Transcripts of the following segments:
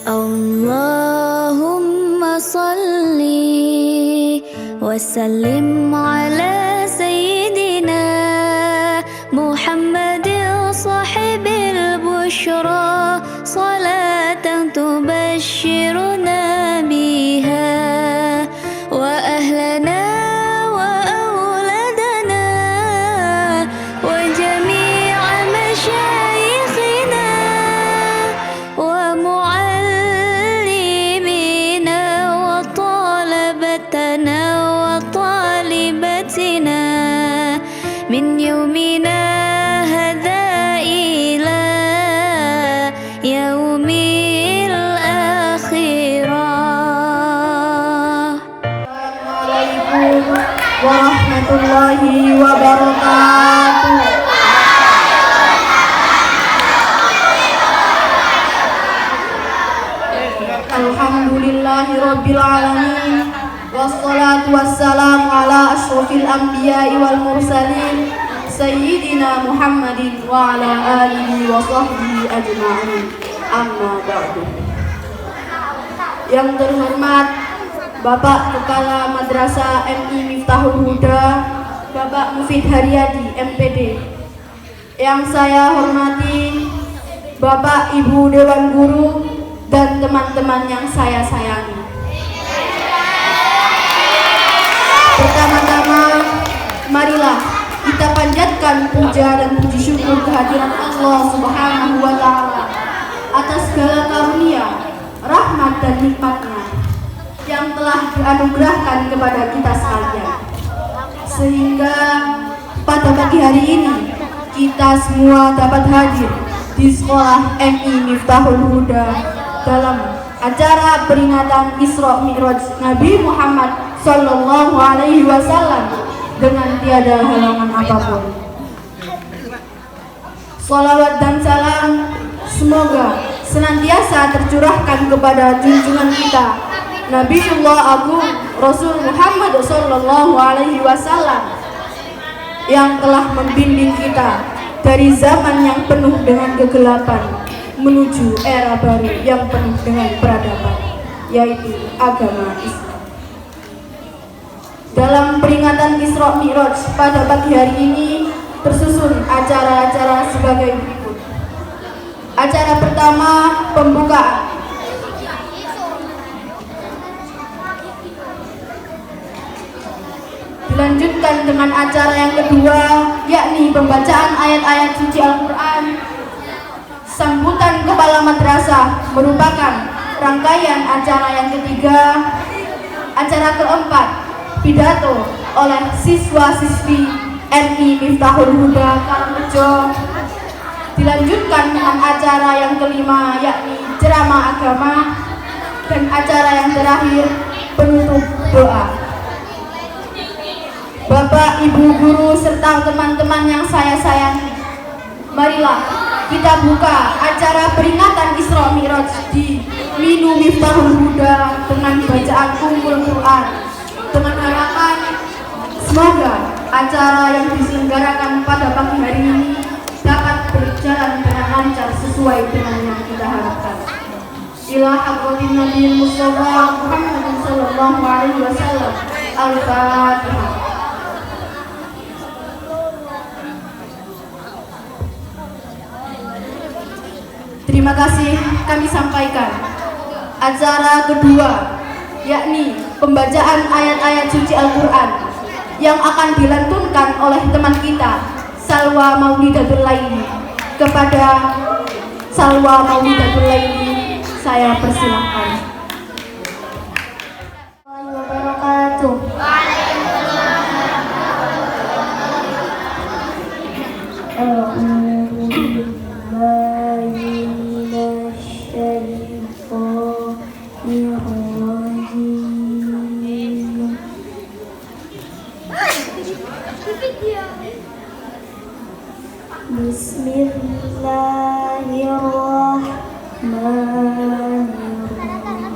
Allahumma salli wa sallim ala sayyidina Muhammadin sahibil bushra salatan tubashshiruna biha wa ahlana wa awladana wa jami'a masyayikhina wa muallimina wa talabatana wa talibatina min yawmina hadha ila yaumil akhirah. Assalamualaikum warahmatullahi wabarakatuh. Alhamdulillahi rabbil alamin, wassalatu wassalamu ala asyrafil anbiya'i wal mursalin sayyidina Muhammadin wa ala alihi wa sahbihi ajma'in. Amma ba'du. Yang terhormat Bapak Kepala Madrasah MI Miftahul Huda, Bapak Mufid Haryadi MPD. Yang saya hormati Bapak Ibu Dewan Guru dan teman-teman yang saya sayangi. Pertama-tama, marilah kita panjatkan puja dan puji syukur kehadiran Allah Subhanahu wa Ta'ala atas segala karunia, rahmat dan nikmatnya yang telah dianugerahkan kepada kita sekalian, sehingga pada pagi hari ini kita semua dapat hadir di sekolah MI Miftahul Huda dalam acara peringatan Isra Mi'raj Nabi Muhammad Sallallahu Alaihi Wasallam dengan tiada halangan apapun. Salawat dan salam semoga senantiasa tercurahkan kepada junjungan kita Nabiullah Agung Rasul Muhammad Sallallahu Alaihi Wasallam yang telah membimbing kita dari zaman yang penuh dengan kegelapan menuju era baru yang penuh dengan peradaban, yaitu agama Islam. Dalam peringatan Isra Mi'raj pada pagi hari ini tersusun acara-acara sebagai berikut. Acara pertama, pembukaan. Dilanjutkan dengan acara yang kedua, yakni pembacaan ayat-ayat suci Al-Quran. Sambutan kepala madrasah merupakan rangkaian acara yang ketiga. Acara keempat, pidato oleh siswa-siswi MI Miftahul Huda Karangrejo. Dilanjutkan dengan acara yang kelima, yakni ceramah agama. Dan acara yang terakhir, penutup doa. Bapak, Ibu Guru, serta teman-teman yang saya sayangi, marilah kita buka acara peringatan Isra Mi'raj di Minu Miftahul Huda dengan bacaan Ummul Quran, dengan harapan semoga acara yang diselenggarakan pada pagi hari ini dapat berjalan dengan lancar sesuai dengan yang kita harapkan. Ila hadratin Nabi Mustafa Muhammad sallallahu alaihi wasallam. Al-Fatihah. Terima kasih kami sampaikan. Acara kedua, yakni pembacaan ayat-ayat suci Al-Quran yang akan dilantunkan oleh teman kita Salwa Maulidatul Laili. Kepada Salwa Maulidatul Laili saya persilahkan. Bismillahirrahmanirrahim.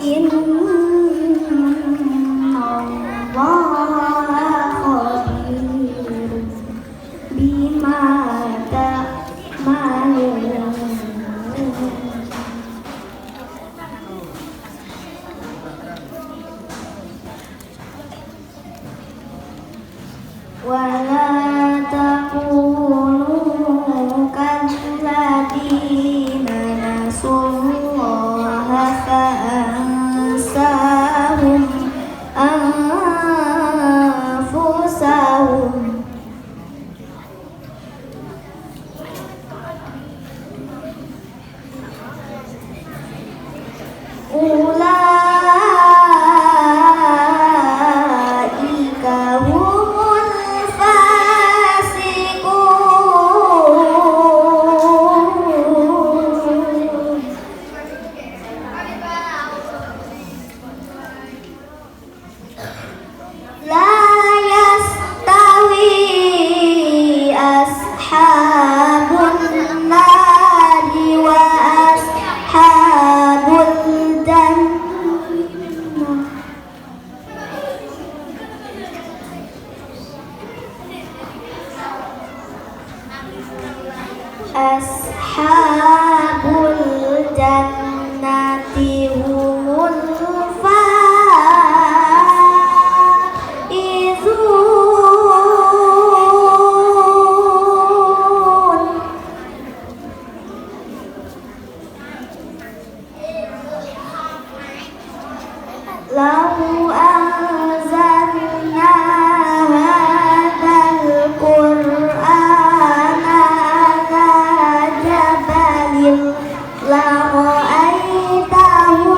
Inna Allaha khabirun bima ta'malun. Wala takunu kalladina nasullaha fa'ansahum anfusahum. Ulaika humul fasiqun. La yastawi ashabun nari wa ashabul jannah. Ashabul jannati humul faizun. Lau anzalna hadzal qur'ana ala jabalin la ra'aitahu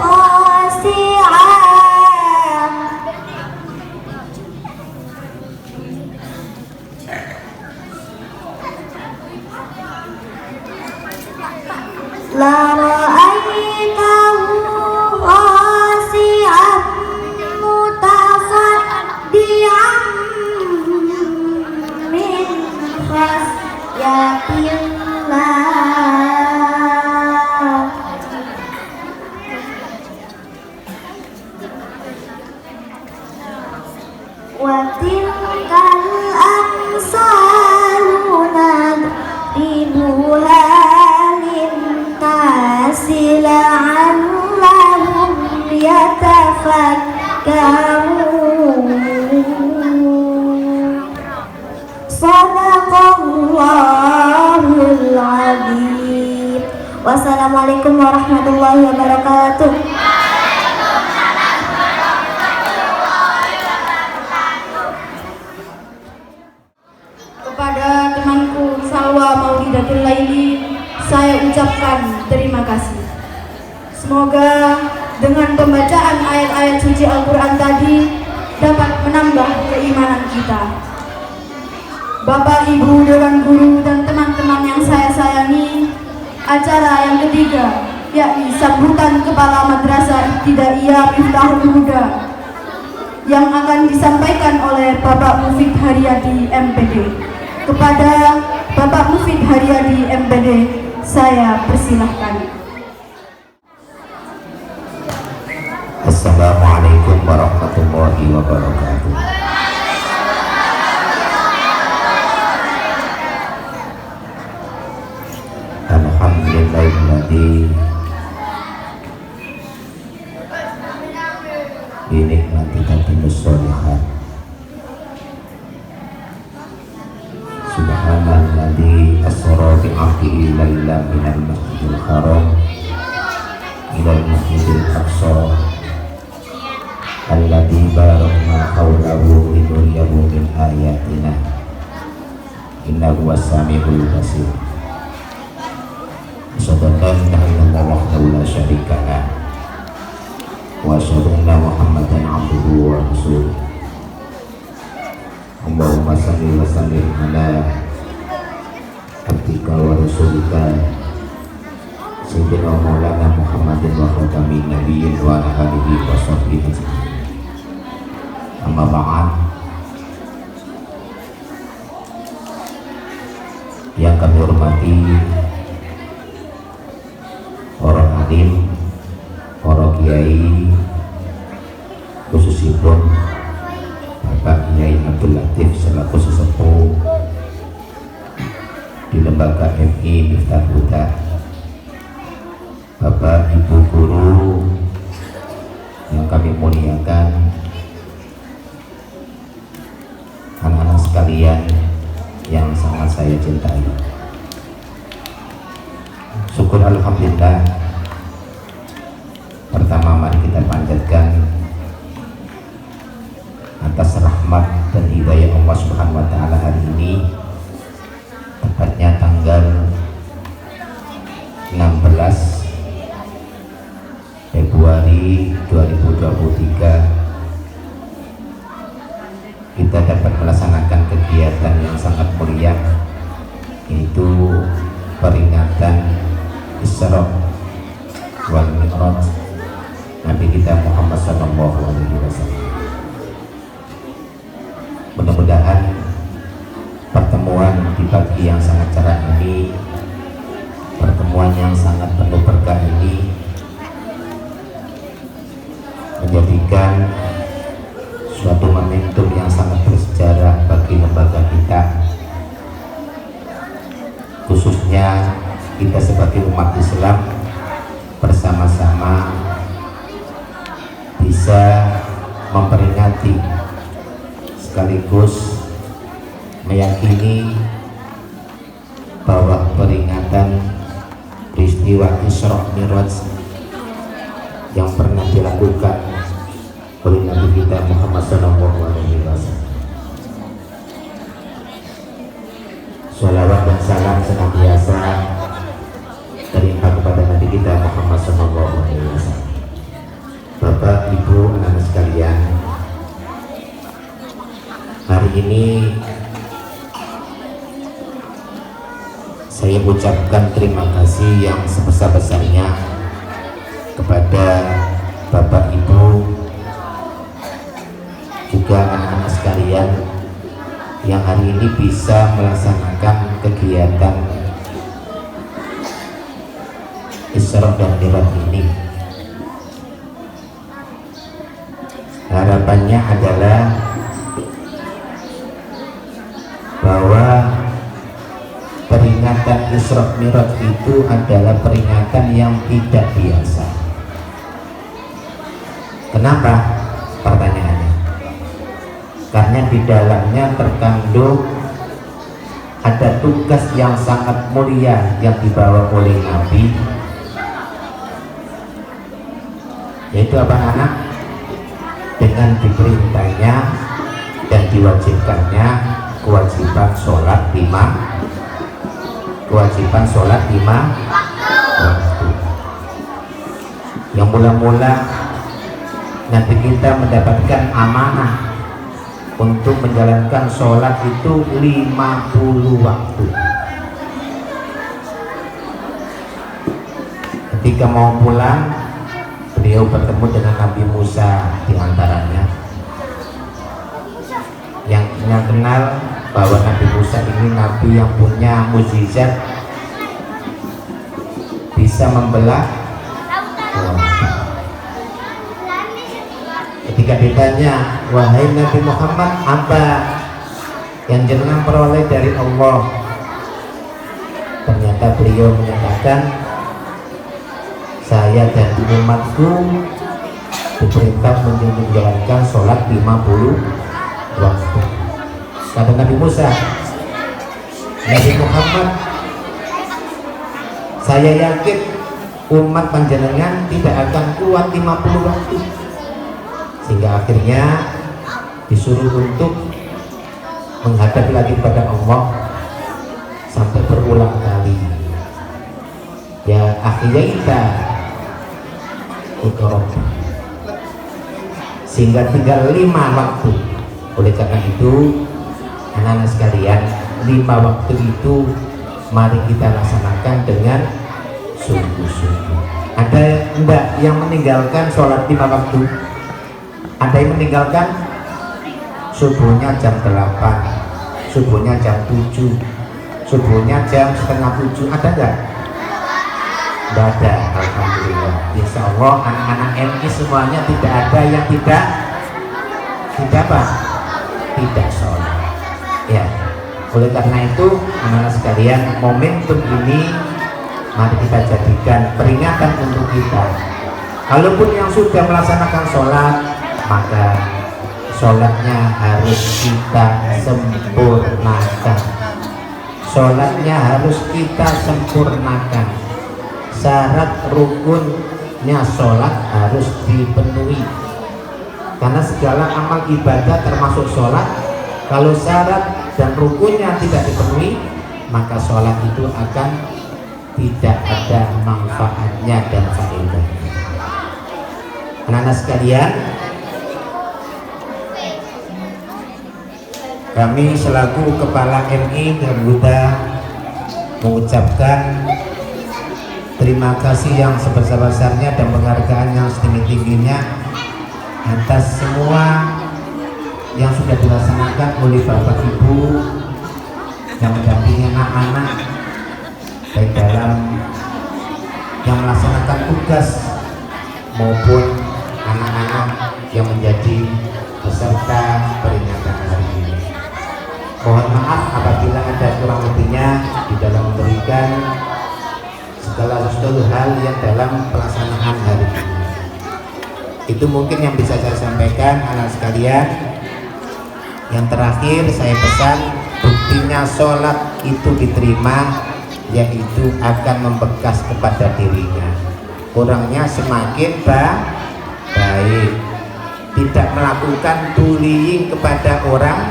khashi'an. La ra'aitahu khashi'an mutasaddian min khasyatillah. Wa tilkal amsalu nadribuha linnasi la'allahum yatafakkarun. Shadaqallahul adzim. Wassalamualaikum warahmatullahi wabarakatuh. Kepada temanku Salwa Maulidatul Laili, saya ucapkan terima kasih. Semoga dengan pembacaan ayat-ayat suci Al-Quran tadi dapat menambah keimanan kita. Bapak, Ibu, Dewan Guru, dan teman-teman yang saya sayangi, acara yang ketiga, yakni sambutan Kepala Madrasah Ibtidaiyah Miftahul Huda, yang akan disampaikan oleh Bapak Mufid Haryadi MPD. Kepada Bapak Mufid Haryadi MPD, saya persilahkan. Assalamualaikum warahmatullahi wabarakatuh. Alhamdulillahilladzi binikmati tatimmus sholihat. Subhanalladzi asra bi 'abdihi lailan minal masjidil haram ilal masjidil aqsa alladzi barakna hawlahu linuriyahu min ayatina innahu was-sami'ul basir. Asyhadu an la ilaha illallah wahdahu la syarika lah wa asyhadu anna Muhammadan 'abduhu wa rasuluh. Allahumma shalli wa sallim ala abdika wa rasulika sayyidina maulana Muhammadin wa khatamin nabiyyin wa ala alihi wa sahbihi. Amma ba'd. Yang kami hormati para alim, para Kiai, khususipun Bapak Kiai Abdul Latif selaku sesepuh di lembaga FI Miftah Huda, Bapak Ibu guru yang kami muliakan, anak-anak sekalian yang sangat saya cintai. Syukur alhamdulillah. Pertama mari kita panjatkan atas rahmat dan hidayah Allah Subhanahu wa taala hari ini, tepatnya tanggal 16 Februari 2023, kita dapat melaksanakan kegiatan yang sangat mulia, yaitu peringatan Isra wal Mi'raj Nabi kita Muhammad sallallahu alaihi wasallam. Mudah-mudahan pertemuan di pagi yang sangat cerah ini, pertemuan yang sangat penuh berkah ini, menjadikan suatu momentum yang sangat bersejarah bagi lembaga kita, khususnya kita sebagai umat Islam bersama-sama bisa memperingati sekaligus meyakini bahwa peringatan peristiwa Isra Mi'raj yang pernah dilakukan oleh Nabi kita Muhammad sallallahu alaihi wasallam. Shalawat dan salam senantiasa terlimpah kepada Nabi kita Muhammad sallallahu alaihi wasallam. Bapak, Ibu, anak-anak sekalian, hari ini saya ucapkan terima kasih yang sebesar-besarnya kepada Bapak, Ibu, juga anak-anak sekalian yang hari ini bisa melaksanakan kegiatan Isra dan Mi'raj ini. Harapannya adalah bahwa peringatan Isra Mi'raj itu adalah peringatan yang tidak biasa. Kenapa? Pertanyaannya. Karena di dalamnya terkandung ada tugas yang sangat mulia yang dibawa oleh Nabi, yaitu apa anak? Dengan diperintahnya dan diwajibkannya kewajiban sholat 5 waktu. Yang mula-mula Nabi kita mendapatkan amanah untuk menjalankan sholat itu 50 waktu. Ketika mau pulang, beliau bertemu dengan Nabi Musa di antaranya, yang kenal bahwa Nabi Musa ini Nabi yang punya mukjizat, bisa membelah lautan. Ketika ditanya, wahai Nabi Muhammad, apa yang jenengan peroleh dari Allah? Ternyata beliau menyatakan, saya dan umatku diperintah menjalankan sholat 50 waktu. Kata Nabi Musa, Nabi Muhammad, saya yakin umat panjenengan tidak akan kuat 50 waktu, sehingga akhirnya disuruh untuk menghadap lagi pada Allah sampai berulang kali. Ya akhirnya sehingga tinggal 5 waktu. Oleh karena itu anak-anak sekalian, 5 waktu itu mari kita laksanakan dengan sungguh-sungguh. Ada enggak yang meninggalkan sholat 5 waktu? Ada yang meninggalkan subuhnya jam 8, subuhnya jam 7, subuhnya jam setengah 7, ada enggak? Tidak ada. Alhamdulillah, insya Allah monggo anak-anak MI semuanya tidak ada yang tidak apa? Tidak sholat. Ya. Oleh karena itu, anak-anak sekalian, momentum ini mari kita jadikan peringatan untuk kita. Kalaupun yang sudah melaksanakan sholat, maka sholatnya harus kita sempurnakan. Sholatnya harus kita sempurnakan. Syarat rukunnya sholat harus dipenuhi. Karena segala amal ibadah termasuk sholat, kalau syarat dan rukunnya tidak dipenuhi, maka sholat itu akan tidak ada manfaatnya dan faedahnya. Anak-anak sekalian, kami selaku Kepala MI Garuda mengucapkan terima kasih yang sebesar-besarnya dan penghargaan yang setinggi-tingginya atas semua yang sudah dilaksanakan oleh Bapak Ibu yang mendampingi anak-anak, baik dalam yang melaksanakan tugas maupun anak-anak yang menjadi peserta peringatan hari ini. Mohon maaf apabila ada kurang lebihnya di dalam memberikan segala sesuatu hal yang dalam pelaksanaan hari ini. Itu mungkin yang bisa saya sampaikan anak sekalian. Yang terakhir saya pesan, buktinya sholat itu diterima yaitu akan membekas kepada dirinya. Orangnya semakin baik, tidak melakukan bullying kepada orang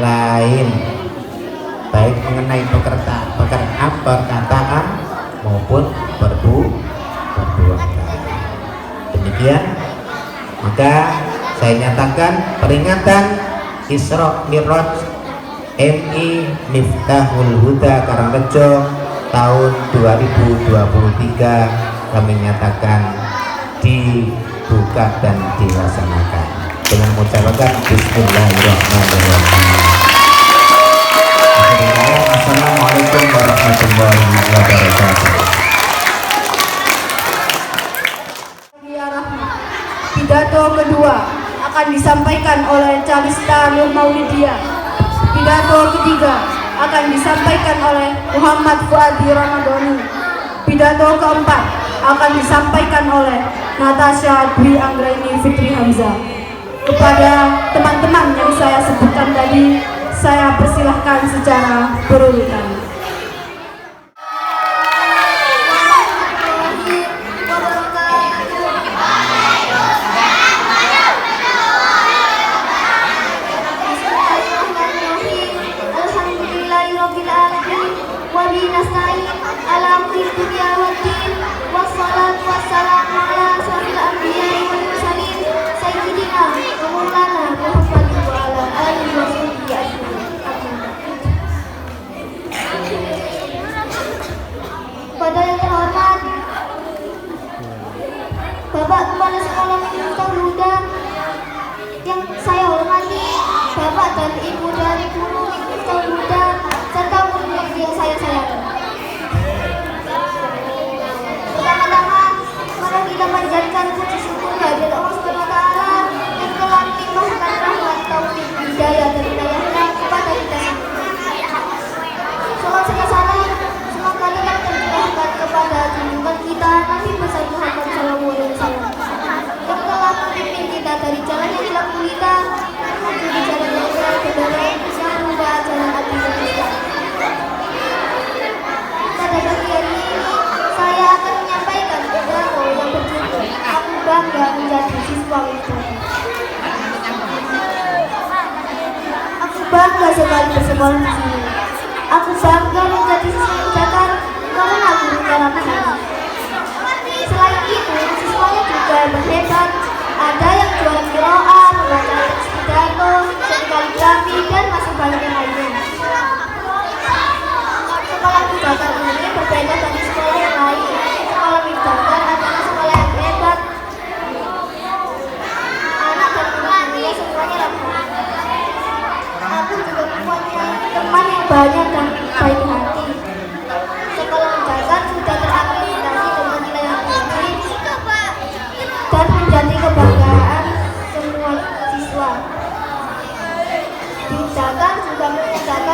lain, baik mengenai perkataan maupun perbuatan. Demikian, maka saya nyatakan peringatan Isra Mi'raj MI Miftahul Huda Karangrejo tahun 2023 kami nyatakan dibuka dan dilaksanakan dengan mengucapkan Bismillahirrahmanirrahim. Assalamualaikum warahmatullahi wabarakatuh. Pidato kedua akan disampaikan oleh Calista Nur Maulidia. Pidato ketiga akan disampaikan oleh Muhammad Fuadi Ramadhani. Pidato keempat akan disampaikan oleh Natasha Dwi Anggraini Fitri Hamzah. Kepada teman-teman yang saya sebutkan tadi, saya persilahkan secara berurutan. Pada yang terhormat Bapak Kepala Sekolah Miftahul Huda, yang saya hormati Bapak dan Ibu dari Guru Miftahul Huda, serta murid yang saya sayangi. Pertama-tama, mari kita panjatkan puji syukur kehadirat Allah Subhanahu wa taala yang telah melimpahkan rahmat, taufik, hidayah dan hidayahnya kepada kita semua. Salam serta salam semoga tetap tercurahkan kepada junjungan kita Nabi besar Muhammad SAW yang telah memimpin kita dari jalan yang gelap gulita menuju di jalan yang terang benderang yang merupakan jalan hati dan Islam. Pada pagi hari ini saya akan menyampaikan pidato yang berjudul Aku Bangga Menjadi Siswa Wiftahul. Aku bangga sekali bersekolah di sini. Aku bangga menjadi siswa Jakarta karena guru kami. Selain itu, siswanya juga berhebat. Ada yang juara qiraah, membaca teks pidato, seni kaligrafi, dan masih banyak yang lainnya. Sekolah di Jakarta ini berbeda dari sekolah yang lain. Sekolah di Jakarta adalah sekolah yang hebat. Anak dan guru-gurunya semuanya ramah. Aku juga mempunyai teman yang banyak dan baik hati. Sekolah mendatar sudah terakreditasi dengan nilai yang tinggi.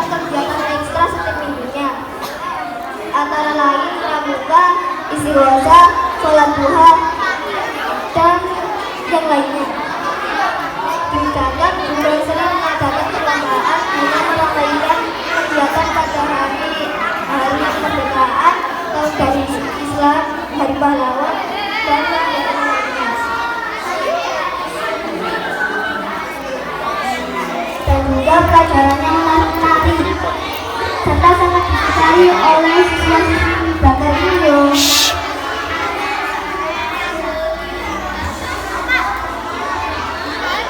kegiatan ekstra setiap minggunya. Antara lain pramuka, istighosah, sholat duha, dan yang lainnya. Dicatat juga sering mengadakan perlombaan dengan meramaikan kegiatan pada hari kemerdekaan, tahun baru Islam, hari pahlawan, dan kegiatan lainnya. Dan juga pelajaran yang menarik serta sangat disukai oleh siswa-siswi Bakar Video.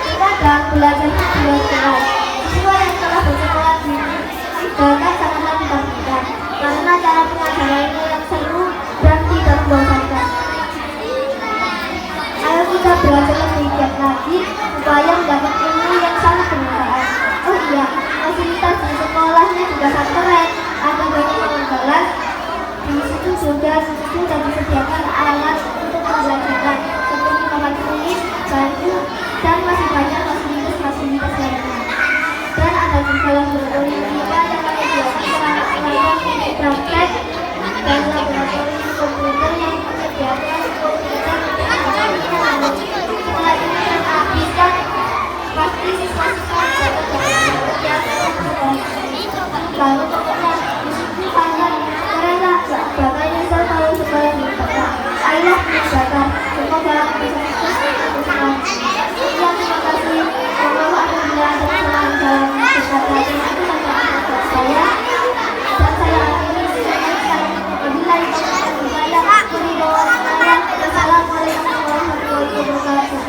Kita dan belajar keras. Siswa yang telah bersekolah di bahkan sangatlah dibanggakan karena cara pengajarannya yang seru dan tidak membosankan. Ayo kita belajar lebih giat lagi supaya mendapat ilmu yang sangat bermanfaat. Oh iya, fasilitas di sekolahnya juga sangat keren. Ada banyak pengembalian. Di situ juga sudah disediakan alat untuk pembelajaran seperti papan tulis, baju, dan masih banyak fasilitas lainnya. Dan ada juga laboratorium kita yang menyediakan peralatan untuk praktek dan laboratorium komputer yang menyediakan komputer setelah ini dan habiskan pasti siswa-siswa dapat lalu pokoknya disitu hanya karena bakal saya tahu sekolah di Bakar. Ayolah Bakar, semoga bisa sukses. Terima kasih. Allah apabila ada kesalahan dalam berkata itu sampai saya dan saya akhiri selesai. Wabillahi taufiq wal hidayah. Wassalamualaikum warahmatullahi wabarakatuh.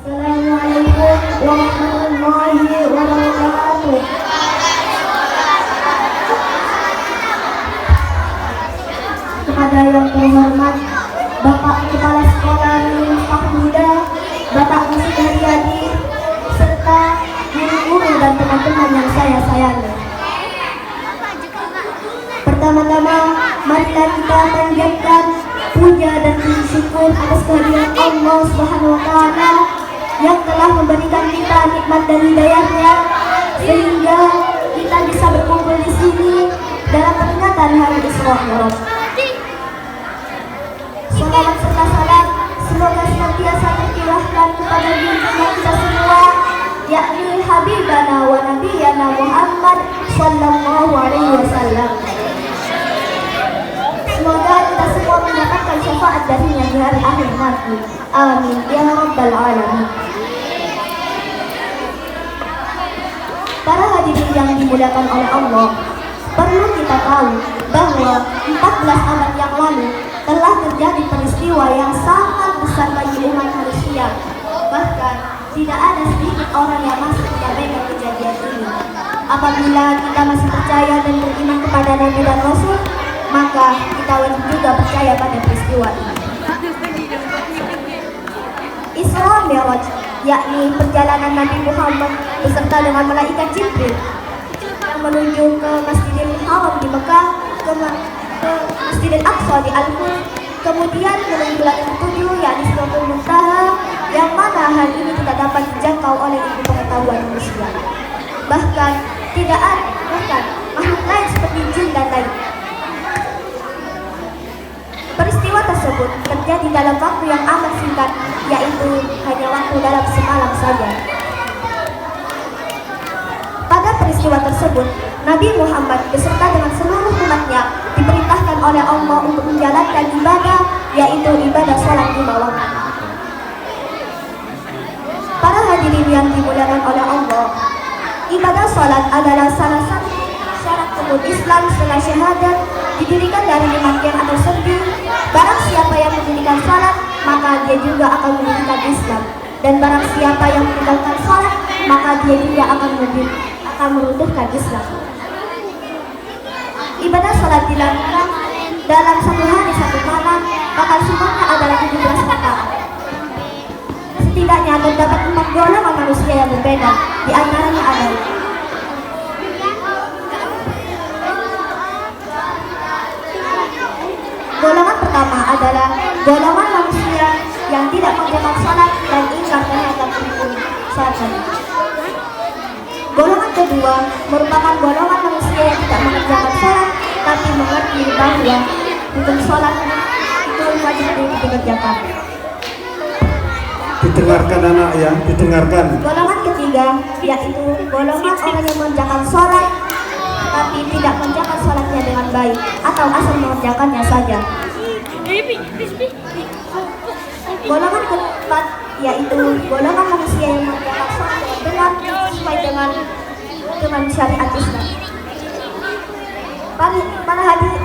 Assalamualaikum warahmatullahi wabarakatuh. Kepada yang terhormat Bapak Kepala Sekolah Fahmuda, Bapak Musik Haryadi, serta guru-guru dan teman-teman yang saya sayangi. Pertama-tama, marilah kita panjatkan puja dan puji syukur atas kehadiran Allah Subhanahu wa Ta'ala yang telah memberikan kita nikmat dan hidayahnya sehingga kita bisa berkumpul di sini dalam peringatan hari Isra Mi'raj. Salawat serta salam semoga senantiasa tercurahkan kepada junjungan kita semua, yakni Habibana wa Nabiyana Muhammad Sallallahu Alaihi Wasallam. Semoga kita semua mendapatkan syafaat darinya di hari akhir nanti. Amin ya rabbal alamin. Para hadirin yang dimuliakan oleh Allah, perlu kita tahu bahwa 14 abad yang lalu telah terjadi peristiwa yang sangat besar bagi umat manusia. Bahkan tidak ada sedikit orang yang masih mengabaikan kejadian ini. Apabila kita masih percaya dan beriman kepada Nabi dan Rasul, maka kita wajib juga percaya pada peristiwa ini. Isra Mi'raj, yakni perjalanan Nabi Muhammad beserta dengan malaikat Jibril yang menuju ke Masjidil Haram di Mekah, ke Masjidil Aqsa di Al-Quds, kemudian menuju langit ketujuh yakni Sidratul Muntaha, yang mana hal ini tidak dapat dijangkau oleh ilmu pengetahuan manusia. Bahkan tidak ada makhluk lain seperti jin dan lain. Peristiwa tersebut terjadi dalam waktu yang amat singkat, yaitu hanya waktu dalam semalam saja. Pada peristiwa tersebut, Nabi Muhammad beserta dengan seluruh umatnya diperintahkan oleh Allah untuk menjalankan ibadah, yaitu ibadah sholat 5 waktu. Para hadirin yang dimuliakan oleh Allah, ibadah sholat adalah salah satu syarat rukun Islam setelah syahadat, didirikan dari 5 tiang atau sendi. Barang siapa yang mendirikan sholat, maka dia juga akan mendirikan Islam. Dan barang siapa yang meninggalkan sholat, maka dia juga akan meruntuhkan Islam. Ibadah sholat dilakukan dalam 1 hari 1 malam, maka semuanya adalah 17 rakaat. Setidaknya terdapat 4 golongan manusia yang berbeda, di antaranya adalah golongan pertama adalah golongan manusia yang tidak mengerjakan sholat dan ingkar terhadap rukun. sanad. Golongan kedua merupakan golongan manusia yang tidak mengerjakan sholat tapi mengerti bahwa hukum sholat itu wajib dikerjakan. Didengarkan anak ya, didengarkan. Golongan ketiga yaitu golongan orang yang mengerjakan sholat tapi tidak mengerjakan sholatnya dengan baik atau asal mengerjakannya saja. Golongan keempat yaitu golongan manusia yang mengerjakan sholat dengan sesuai dengan syariat Islam. Para hadirin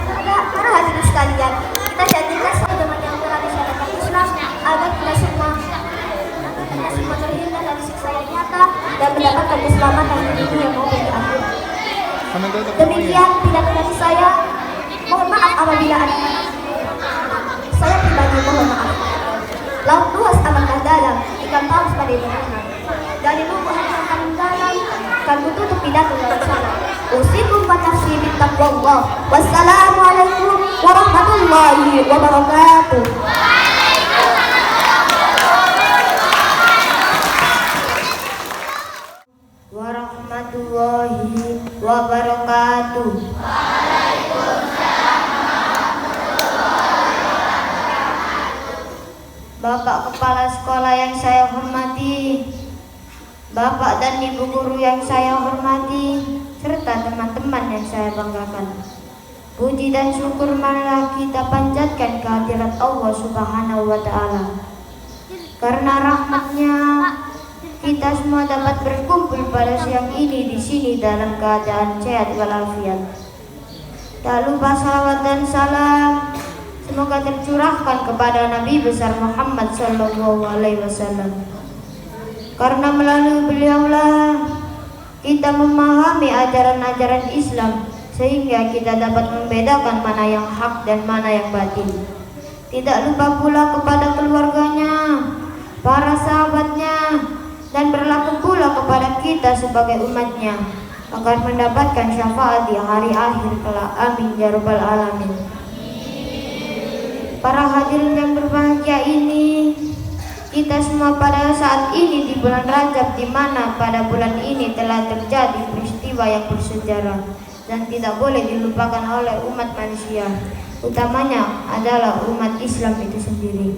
sekalian, kita jadikan sesuai dengan yang telah disyariatkan Islam agar kita semua terhindar dari siksa yang nyata dan mendapatkan keselamatan di dunia maupun di akhirat. Demikian pidato dari saya. Mohon maaf apabila ada saya pribadi mohon maaf. Laut luas amatlah dalam, ikan paus pada berenang. Dari lubuk hati yang paling dalam, kan tutup pidato dari sana. Usikum wa nafsi bittaqwallah. Wassalamualaikum warahmatullahi wabarakatuh. Warahmatullahi wabarakatuh. Bapak Kepala Sekolah yang saya hormati, Bapak dan Ibu Guru yang saya hormati, serta teman-teman yang saya banggakan. Puji dan syukur marilah kita panjatkan kehadirat Allah Subhanahu wa Ta'ala. Karena rahmatnya kita semua dapat berkumpul pada siang ini di sini dalam keadaan sehat walafiat. Tak lupa salawat dan salam semoga tercurahkan kepada Nabi besar Muhammad sallallahu alaihi wasallam. Karena melalui beliaulah kita memahami ajaran-ajaran Islam sehingga kita dapat membedakan mana yang hak dan mana yang batil. Tidak lupa pula kepada keluarganya, para sahabatnya, dan berlaku pula kepada kita sebagai umatnya agar mendapatkan syafaat di hari akhir kelak. Amin ya rabbal alamin. Para hadirin yang berbahagia ini, kita semua pada saat ini di bulan Rajab, di mana pada bulan ini telah terjadi peristiwa yang bersejarah dan tidak boleh dilupakan oleh umat manusia, utamanya adalah umat Islam itu sendiri.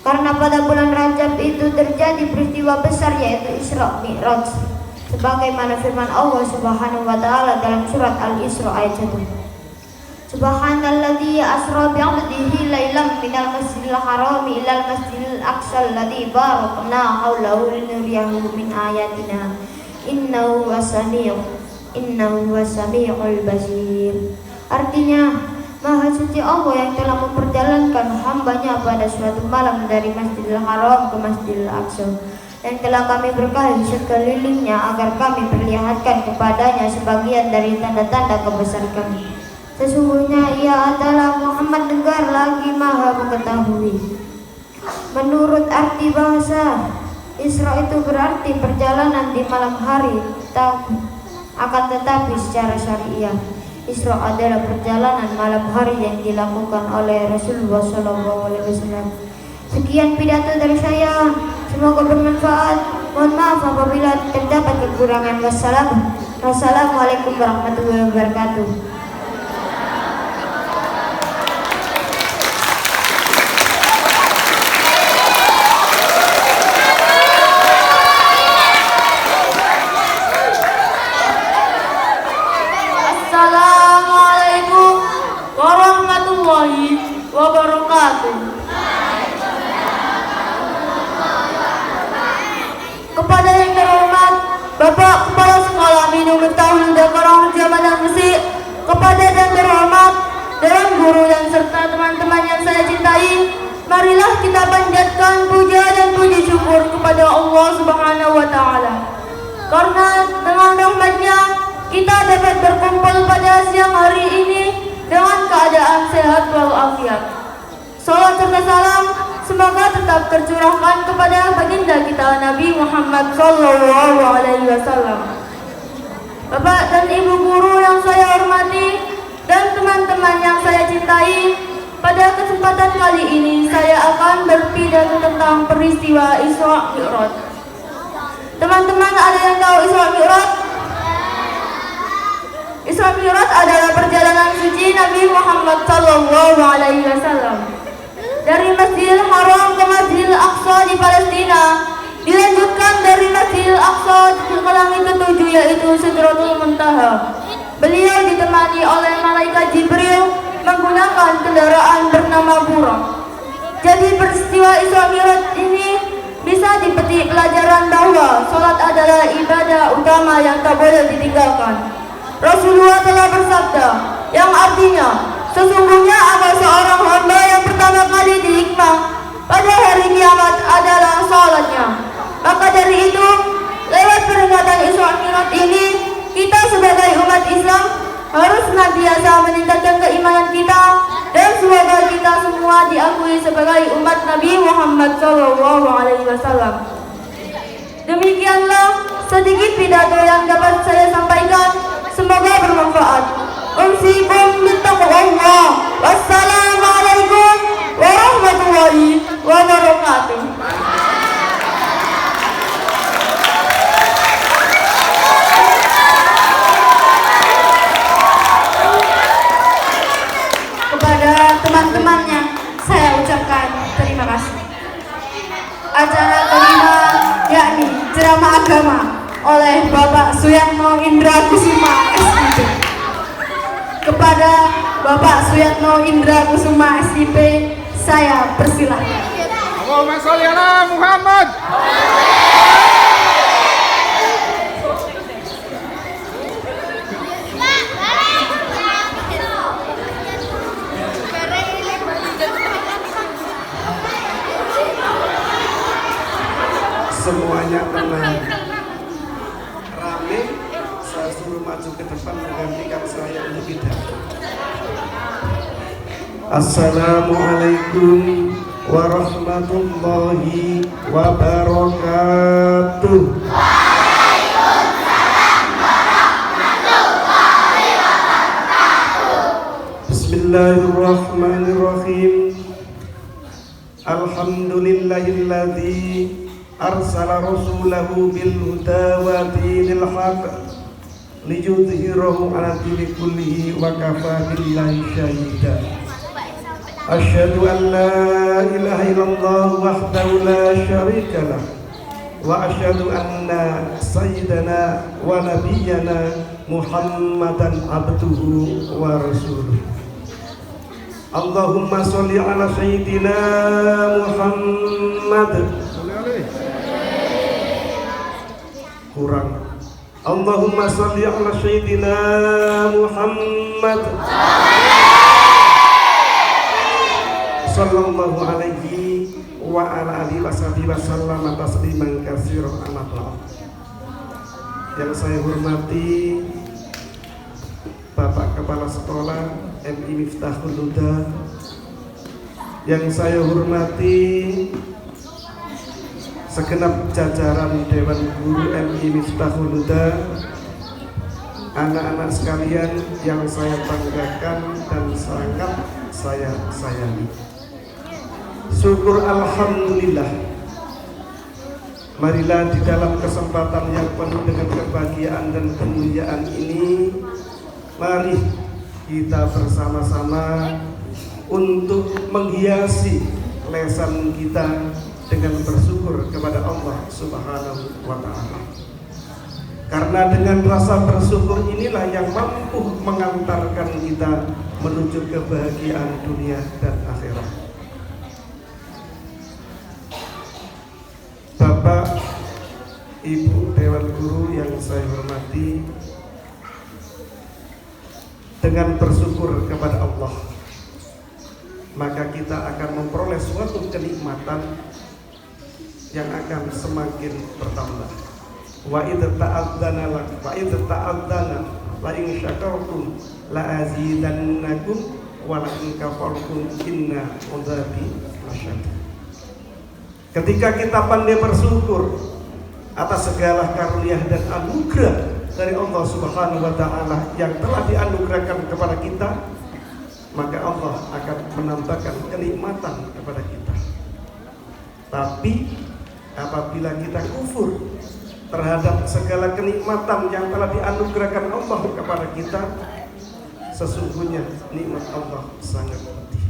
Karena pada bulan Rajab itu terjadi peristiwa besar yaitu Isra Mi'raj, sebagaimana firman Allah Subhanahu wa Ta'ala dalam surat Al-Isra ayat 1. Subhanalladzi asra bi'abdihi lailan minal masjidil harami ilal masjidil aqsal ladzi barakna haulahu linuriyahu min ayatina innahu was-sami'ul basir. Artinya, Maha suci Allah yang telah memperjalankan hambanya pada suatu malam dari Masjidil Haram ke Masjidil Aqsa, yang telah kami berkahi sekelilingnya agar kami perlihatkan kepadanya sebagian dari tanda-tanda kebesaran kami. Sesungguhnya ia adalah Muhammad Negar lagi Maha mengetahui. Menurut arti bahasa, Isra itu berarti perjalanan di malam hari, akan tetapi secara syariah Isra adalah perjalanan malam hari yang dilakukan oleh Rasulullah SAW. Sekian pidato dari saya, semoga bermanfaat. Mohon maaf apabila terdapat kekurangan. Wassalamualaikum warahmatullahi wabarakatuh. Assalamualaikum warahmatullahi wabarakatuh. Kepada yang terhormat Bapak Kepala Sekolah Minum Tahun Dakarang Jabatan Besi, kepada yang terhormat Dewan Guru dan serta teman-teman yang saya cintai, marilah kita panjatkan puja dan puji syukur kepada Allah Subhanahu wa Ta'ala. Karena dengan rahmatnya kita dapat berkumpul pada siang hari ini dengan keadaan sehat walafiat. Salam serta salam semoga tetap tercurahkan kepada baginda kita Nabi Muhammad SAW. Bapak dan Ibu Guru yang saya hormati dan teman-teman yang saya cintai, pada kesempatan kali ini saya akan berpidato tentang peristiwa Isra Mi'raj. Teman-teman, ada yang tahu Isra Mi'raj? Isra Mi'raj adalah perjalanan suci Nabi Muhammad SAW dari Masjidil Haram ke Masjidil Aqsa di Palestina, dilanjutkan dari Masjidil Aqsa ke langit ketujuh, yaitu Sidratul Muntaha. Beliau ditemani oleh malaikat Jibril menggunakan kendaraan bernama Buraq. Jadi peristiwa Isra Mi'raj ini bisa dipetik pelajaran bahwa sholat adalah ibadah utama yang tak boleh ditinggalkan. Rasulullah telah bersabda, yang artinya, sesungguhnya amal seorang hamba yang pertama kali dinikmat pada hari kiamat adalah sholatnya. Maka dari itu, lewat peringatan Isra Mi'raj ini, kita sebagai umat Islam harus senantiasa meningkatkan keimanan kita, dan semoga kita semua diakui sebagai umat Nabi Muhammad SAW. Demikianlah sedikit pidato yang dapat saya sampaikan. Semoga bermanfaat. Usikum bittaqwallah. Wassalamualaikum warahmatullahi wabarakatuh. Kepada teman-temannya saya ucapkan terima kasih. Acara kelima yakni ceramah agama oleh Bapak Suyatno Indra Kusuma SIP. Kepada Bapak Suyatno Indra Kusuma SIP, saya persilahkan. Allahumma sholli ala Muhammad. Semuanya tenang. Rame, saya suruh maju ke depan menggantikan saya untuk pidato. Assalamualaikum warahmatullahi wabarakatuh. Bismillahirrahmanirrahim. Alhamdulillahilladzi arsala rasulahu bil huda wa dinil haq liyudhhirahu 'ala dini kullihi wa kafa billahi shahida. Asyhadu an la ilaha illallah wahdahu la syarika lah wa asyhadu anna sayyidana wa nabiyyana Muhammadan abduhu wa rasuluh. Allahumma sholli ala sayyidina Muhammad. Kurang. Allahumma sholli ala sayyidina Muhammad sallallahu alaihi wa ala alihi wasallam tasliman katsiran amma ba'd. Yang saya hormati Bapak Kepala Sekolah MI Miftahul Huda, yang saya hormati segenap jajaran Dewan Guru MI Miftahul Huda, anak-anak sekalian yang saya banggakan dan sangat saya sayangi. Syukur alhamdulillah. Marilah di dalam kesempatan yang penuh dengan kebahagiaan dan kemuliaan ini, mari kita bersama-sama untuk menghiasi lesan kita dengan bersyukur kepada Allah Subhanahu wa ta'ala. Karena dengan rasa bersyukur inilah yang mampu mengantarkan kita menuju kebahagiaan dunia dan akhirat. Bapak, Ibu Dewan Guru yang saya hormati, dengan bersyukur kepada Allah, maka kita akan memperoleh suatu kenikmatan yang akan semakin bertambah. Wa idza ta'adzana la in syakartum la azidannakum wa la in kafartum inna adzabi lasyadid. Ketika kita pandai bersyukur atas segala karunia dan anugerah dari Allah Subhanahu wa ta'ala yang telah dianugerahkan kepada kita, maka Allah akan menambahkan kenikmatan kepada kita. Tapi apabila kita kufur terhadap segala kenikmatan yang telah dianugerahkan Allah kepada kita, sesungguhnya nikmat Allah sangat pedih.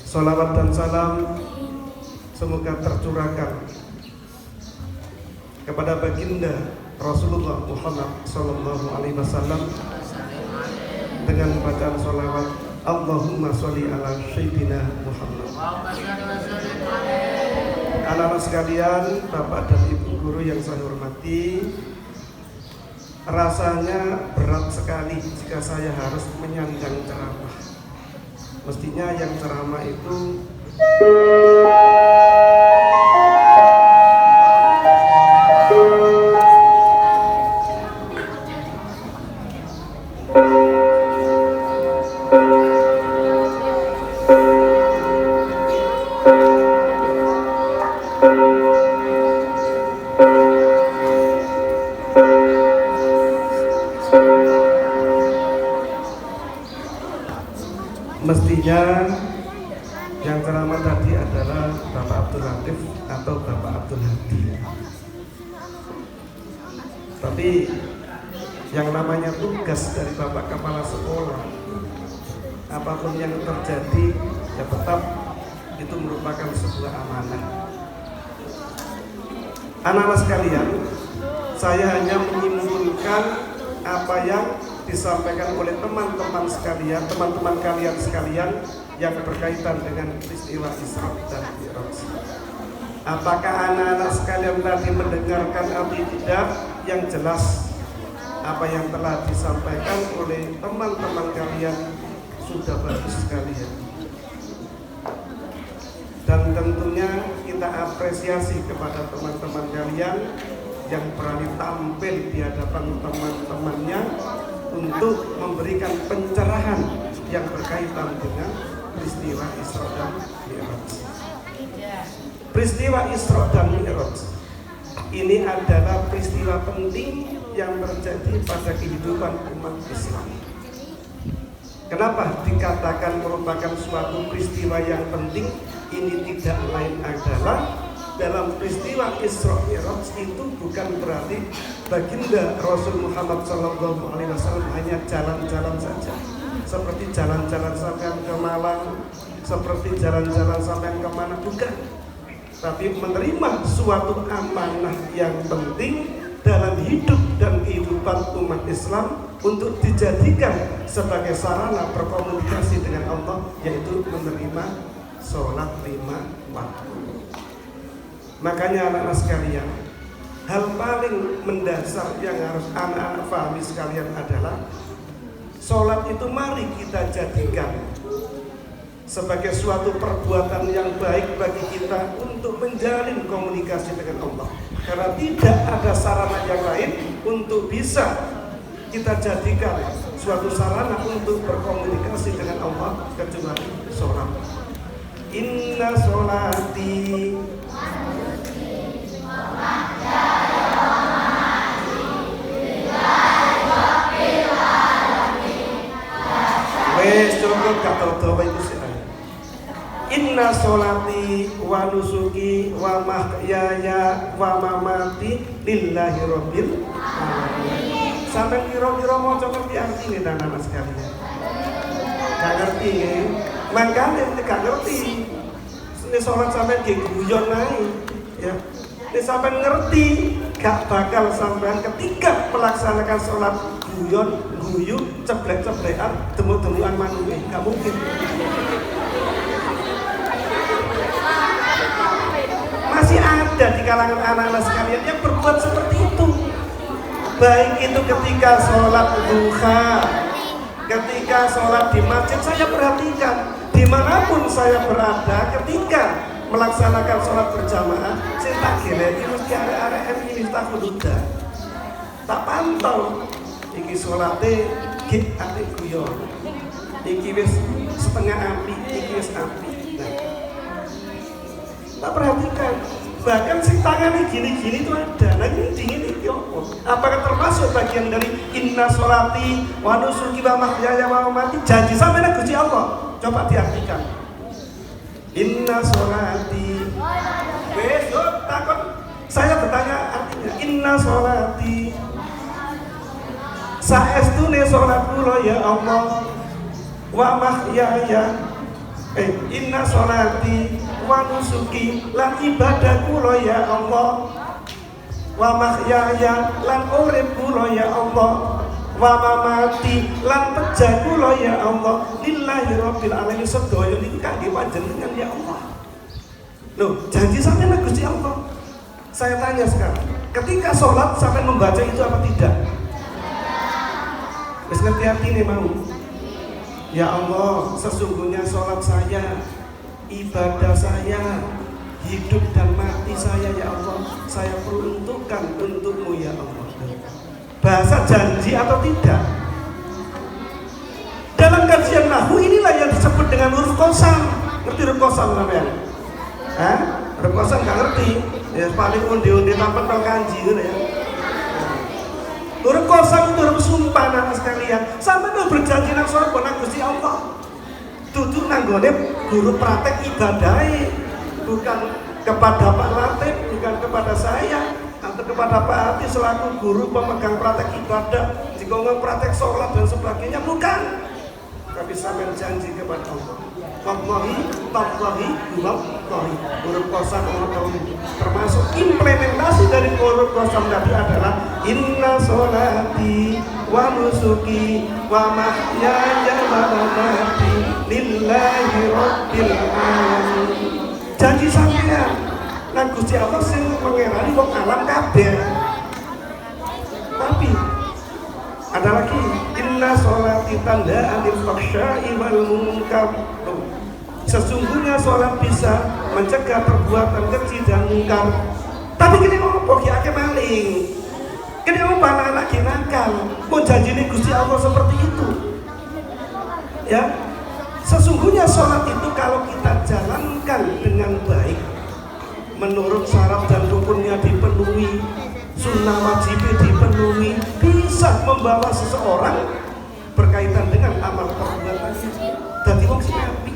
Salawat dan salam semoga tercurahkan kepada baginda Rasulullah Muhammad SAW dengan bacaan salawat Allahumma sholli ala Sayyidina Muhammad. Anak-anak sekalian, Bapak dan Ibu guru yang saya hormati, rasanya berat sekali jika saya harus menyandang ceramah. Mestinya yang ceramah itu yang ceramah tadi adalah Bapak Abdul Latif atau Bapak Abdul Hadi. Tapi yang namanya tugas dari Bapak Kepala Sekolah, apapun yang terjadi, ya tetap itu merupakan sebuah amanah. Anak-anak sekalian, saya hanya menyimpulkan apa yang disampaikan oleh teman-teman sekalian, teman-teman kalian sekalian yang berkaitan dengan peristiwa Isra dan Mi'raj. Apakah anak-anak sekalian tadi mendengarkan atau tidak? Yang jelas apa yang telah disampaikan oleh teman-teman kalian sudah bagus sekali ya. Dan tentunya kita apresiasi kepada teman-teman kalian yang berani tampil di hadapan teman-temannya untuk memberikan pencerahan yang berkaitan dengan peristiwa Isra dan Mi'raj. Peristiwa Isra dan Mi'raj ini adalah peristiwa penting yang terjadi pada kehidupan umat Islam. Kenapa dikatakan merupakan suatu peristiwa yang penting? Ini tidak lain adalah dalam peristiwa Isra Mi'raj itu bukan berarti baginda Rasul Muhammad SAW hanya jalan-jalan saja, seperti jalan-jalan sampai ke Malang, seperti jalan-jalan sampai ke mana, bukan. Tapi menerima suatu amanah yang penting dalam hidup dan kehidupan umat Islam untuk dijadikan sebagai sarana berkomunikasi dengan Allah, yaitu menerima sholat 5 waktu. Makanya anak-anak sekalian, hal paling mendasar yang harus anak-anak pahami sekalian adalah sholat itu mari kita jadikan sebagai suatu perbuatan yang baik bagi kita untuk menjalin komunikasi dengan Allah. Karena tidak ada sarana yang lain untuk bisa kita jadikan suatu sarana untuk berkomunikasi dengan Allah kecuali sholat. Inna sholati wes cukup kata itu sih. Inna sholati wa nusuki wa mahyaya wa mamati lillahi rabbil alamin. Sampai kira-kira mau coba ngerti nih anak-anak sekalian. Gak ngerti ya? Makanya gak ngerti. Ini sholat sampai guyon naik ya. Ini sampai ngerti gak bakal sampai ketika melaksanakan sholat guyon, guyu, ceblek-ceblekan, temu-temuan manusia, gak mungkin. Masih ada di kalangan anak-anak sekalian yang berbuat seperti itu. Baik itu ketika sholat duha, ketika sholat di masjid, saya perhatikan dimanapun saya berada, ketika melaksanakan sholat berjamaah, saya tak kira ini mesti ada ini tak kududa, tak pantau. Iki sholatnya git atik guyon, iki wis setengah api, iki wis api. Nah, tak perhatikan, bahkan si tangannya gini-gini itu ada. Nah ini dingin ini apakah termasuk bagian dari inna sholati wa nusuki wa mahyaya wa mamati, janji sampai nak Gusti Allah? Coba diartikan. Inna sholati, besok takut Saya bertanya artinya, inna sholati, saestune sholat kula ya Allah, wa mahyaya, inna sholati wa nusuki, lan ibadah kula ya Allah, wa mahyaya, lan urip kula ya Allah, wa mamati, lan pejah kula ya Allah, lillahi rabbil alamin, sedaya niki kangge panjenengan ya Allah. Loh, janji sampeyan Gusti Allah. Saya tanya sekarang, ketika sholat sampai membaca itu apa tidak? Wis ngerti artine mau? Ya Allah, sesungguhnya sholat saya, ibadah saya, hidup dan mati saya ya Allah, saya peruntukkan untukmu ya Allah. Bahasa janji atau tidak? Dalam kajian nahwu inilah yang disebut dengan huruf qasam. Ngerti huruf qasam sampean? Hah? Huruf qasam nggak ngerti? Ya paling undi-undi tanpa kanji gitu ya. Huruf qasam itu huruf sumpah anak sekalian. Sampai lo berjanji nang sapa nang Gusti Allah. Dudu nanggone guru praktek ibadai, bukan kepada Pak Latif, bukan kepada saya atau kepada Pak Hati selaku guru pemegang praktek ibadah, jika ngomong praktek sholat dan sebagainya, bukan. Tapi sampai janji kepada Allah. Wallahi, tallahi, wallahi. Huruf qasam termasuk implementasi dari huruf qasam tadi adalah inna sholati wa nusuki wa mahyaya wa mamati lillahi rabbil alamin. Janji sampean nang Gusti Allah sing mengerani wong alam kabeh. Tapi ada lagi, inna sholati tanda anil fahsya'i wal munkar. Sesungguhnya sholat bisa mencegah perbuatan keji dan mungkar. Tapi kini ngopo ki akeh maling. Kini ngopo anak-anak ki nakal. Kok janjine Gusti Allah seperti itu? Ya. Sesungguhnya sholat itu kalau kita jalankan dengan baik, menurut syarat dan rukunnya dipenuhi, sunnah wajibnya dipenuhi, bisa membawa seseorang berkaitan dengan amal perbuatannya. Dadi wong sing apik.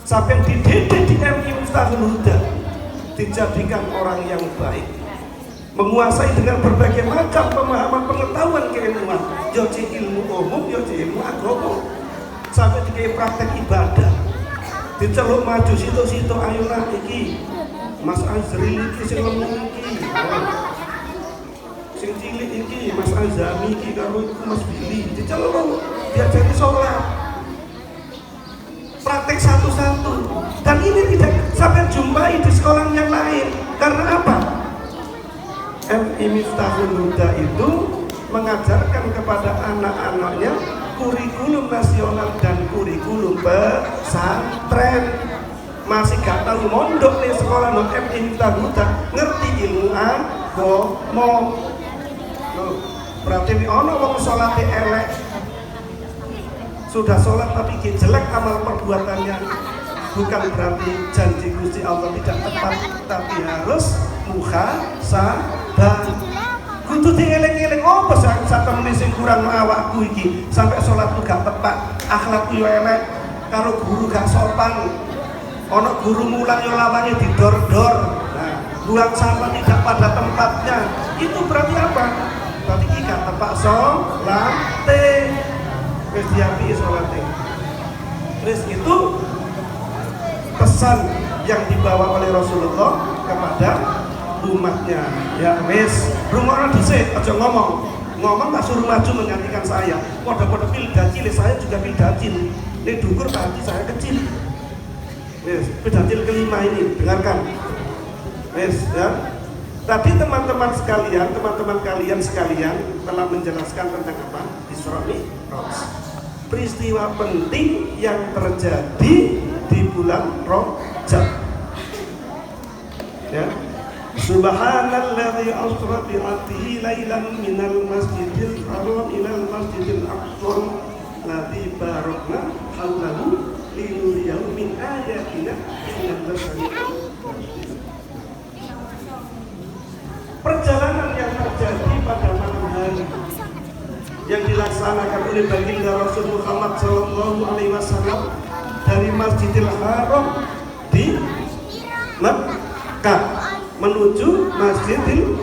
Sampai dididik di MI Miftahul Huda, dijadikan orang yang baik, menguasai dengan berbagai macam pemahaman pengetahuan keilmuan, yoji ilmu umum, yoji ilmu agama, sampai dikai praktek ibadah, diceluk maju situ-situ, ayo lah iki Mas Azri iki sing lemu iki, sing cilik iki Mas Azami iki karo Mas Billy, diceluk diajari sholat, praktek satu-satu. Dan ini tidak sampai jumpai di sekolah yang lain. Karena apa? MI Miftahul Huda itu mengajarkan kepada anak-anaknya kurikulum nasional dan kurikulum pesantren. Masih gak tahu mondok nih sekolah MI Miftahul Huda, ngerti ilmu agama. Berarti ini ono wong salate elek, sudah sholat tapi jelek amal perbuatannya, bukan berarti janji Gusti Allah tidak tepat, tapi harus muhasabah. Kudu dieling-eling apa satemene sing kurang awakku iki, sampai sholatku gak tepat, akhlakku yo elek, karo guru gak sopan, ana guru mulang yo lawange didor-dor. Nah, buang sampah tidak pada tempatnya. Itu berarti apa? Berarti iki gak tepat sholate. Wis diapi sholatnya. Terus itu pesan yang dibawa oleh Rasulullah kepada umatnya. Ya wis, rungokno dhisik, aja ngomong tak suruh maju menggantikan saya. Pada pildacil, saya juga pildacil. Ini dukur berarti saya kecil. Wis, pildacil kelima ini, dengarkan. Wis, ya. Tadi teman-teman kalian sekalian telah menjelaskan tentang apa? Isra Mi'raj. Peristiwa penting yang terjadi di bulan Rajab. Ya. Subhanalladzi asra bi 'abdihi lailan minal masjidil haram ilal masjidil aqsa alladzi barakna hawlahu linuriyahu min ayatina innahu lasami'un. Perjalanan yang terjadi pada malam hari yang dilaksanakan oleh baginda Rasul Muhammad SAW dari Masjidil Haram di Mekah menuju Masjidil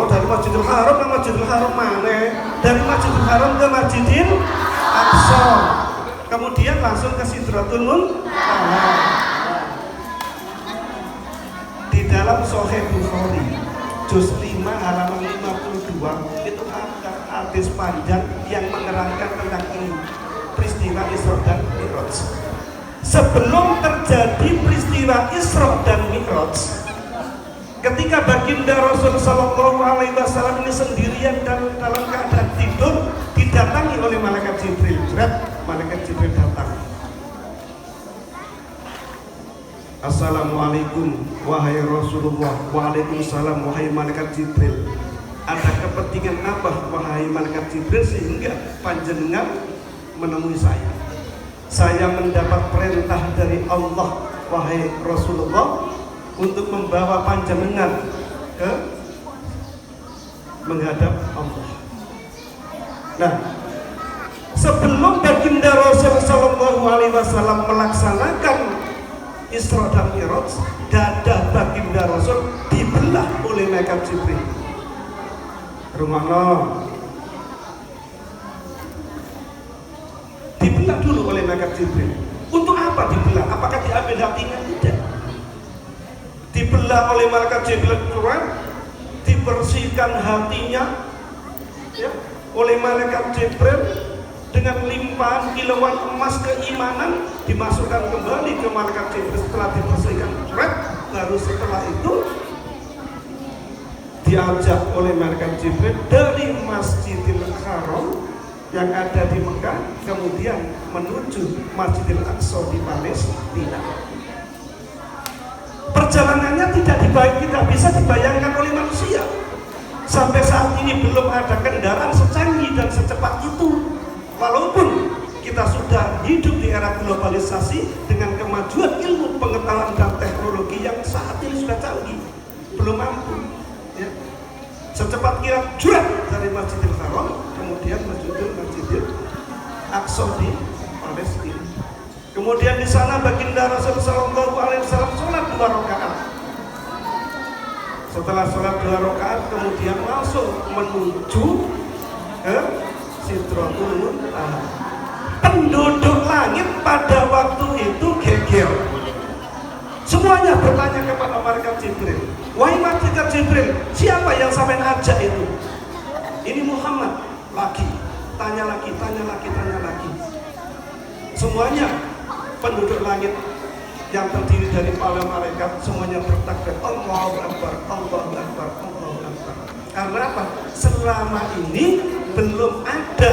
dari Masjidil Haram ke Masjidil Haram mana? Dari Masjidil Haram ke Masjidil Aqsa. Kemudian langsung ke Sidratul Muntaha. Di dalam Sahih Bukhari juz 5 halaman 52 itu ada hadis panjang yang menerangkan tentang ini, peristiwa Isra dan Mi'raj. Sebelum terjadi peristiwa Isra dan Mi'raj, ketika baginda Rasul Sallallahu Alaihi Wasallam ini sendirian dan dalam keadaan tidur, didatangi oleh malaikat Jibril. Malaikat Jibril datang. Assalamualaikum wahai Rasulullah. Waalaikumsalam wahai malaikat Jibril. Ada kepentingan apa wahai malaikat Jibril sehingga panjenengan menemui saya? Saya mendapat perintah dari Allah wahai Rasulullah untuk membawa panjenengan ke menghadap Allah. Nah, sebelum baginda Rasul Sallallahu Alaihi Wasallam melaksanakan Isra dan Mi'raj, dada baginda Rasul dibelah oleh malaikat Jibril. Rumahnya dibelah dulu oleh malaikat Jibril. Untuk apa dibelah? Apakah diambil hatinya? Tidak. Dibelah oleh malaikat Jibril, dibersihkan hatinya ya, oleh malaikat Jibril dengan limpahan kilauan emas keimanan, dimasukkan kembali ke malaikat Jibril setelah dibersihkan. Baru setelah itu diajak oleh malaikat Jibril dari Masjidil Haram yang ada di Mekah kemudian menuju Masjidil Aqsa di Palestina. Perjalanannya tidak bisa dibayangkan oleh manusia. Sampai saat ini belum ada kendaraan secanggih dan secepat itu. Walaupun kita sudah hidup di era globalisasi dengan kemajuan ilmu pengetahuan dan teknologi yang saat ini sudah canggih, belum mampu. Ya. Secepat kilat jurat dari Masjidil Haram, kemudian Masjidil Aqsa di Palestina. Kemudian di sana baginda Rasul Sallallahu Alaihi Wasallam sholat 2 rakaat. Setelah sholat 2 rakaat, kemudian langsung menuju ke Sidratul Muntaha. Penduduk langit pada waktu itu geger. Semuanya bertanya kepada malaikat Jibril, wahai malaikat Jibril, siapa yang sampai ajak itu? Ini Muhammad. Lagi, tanya lagi. Semuanya penduduk langit yang terdiri dari para malaikat semuanya bertakbir, Allahu Akbar, Allahu Akbar, Allahu Akbar. Karena apa? Selama ini belum ada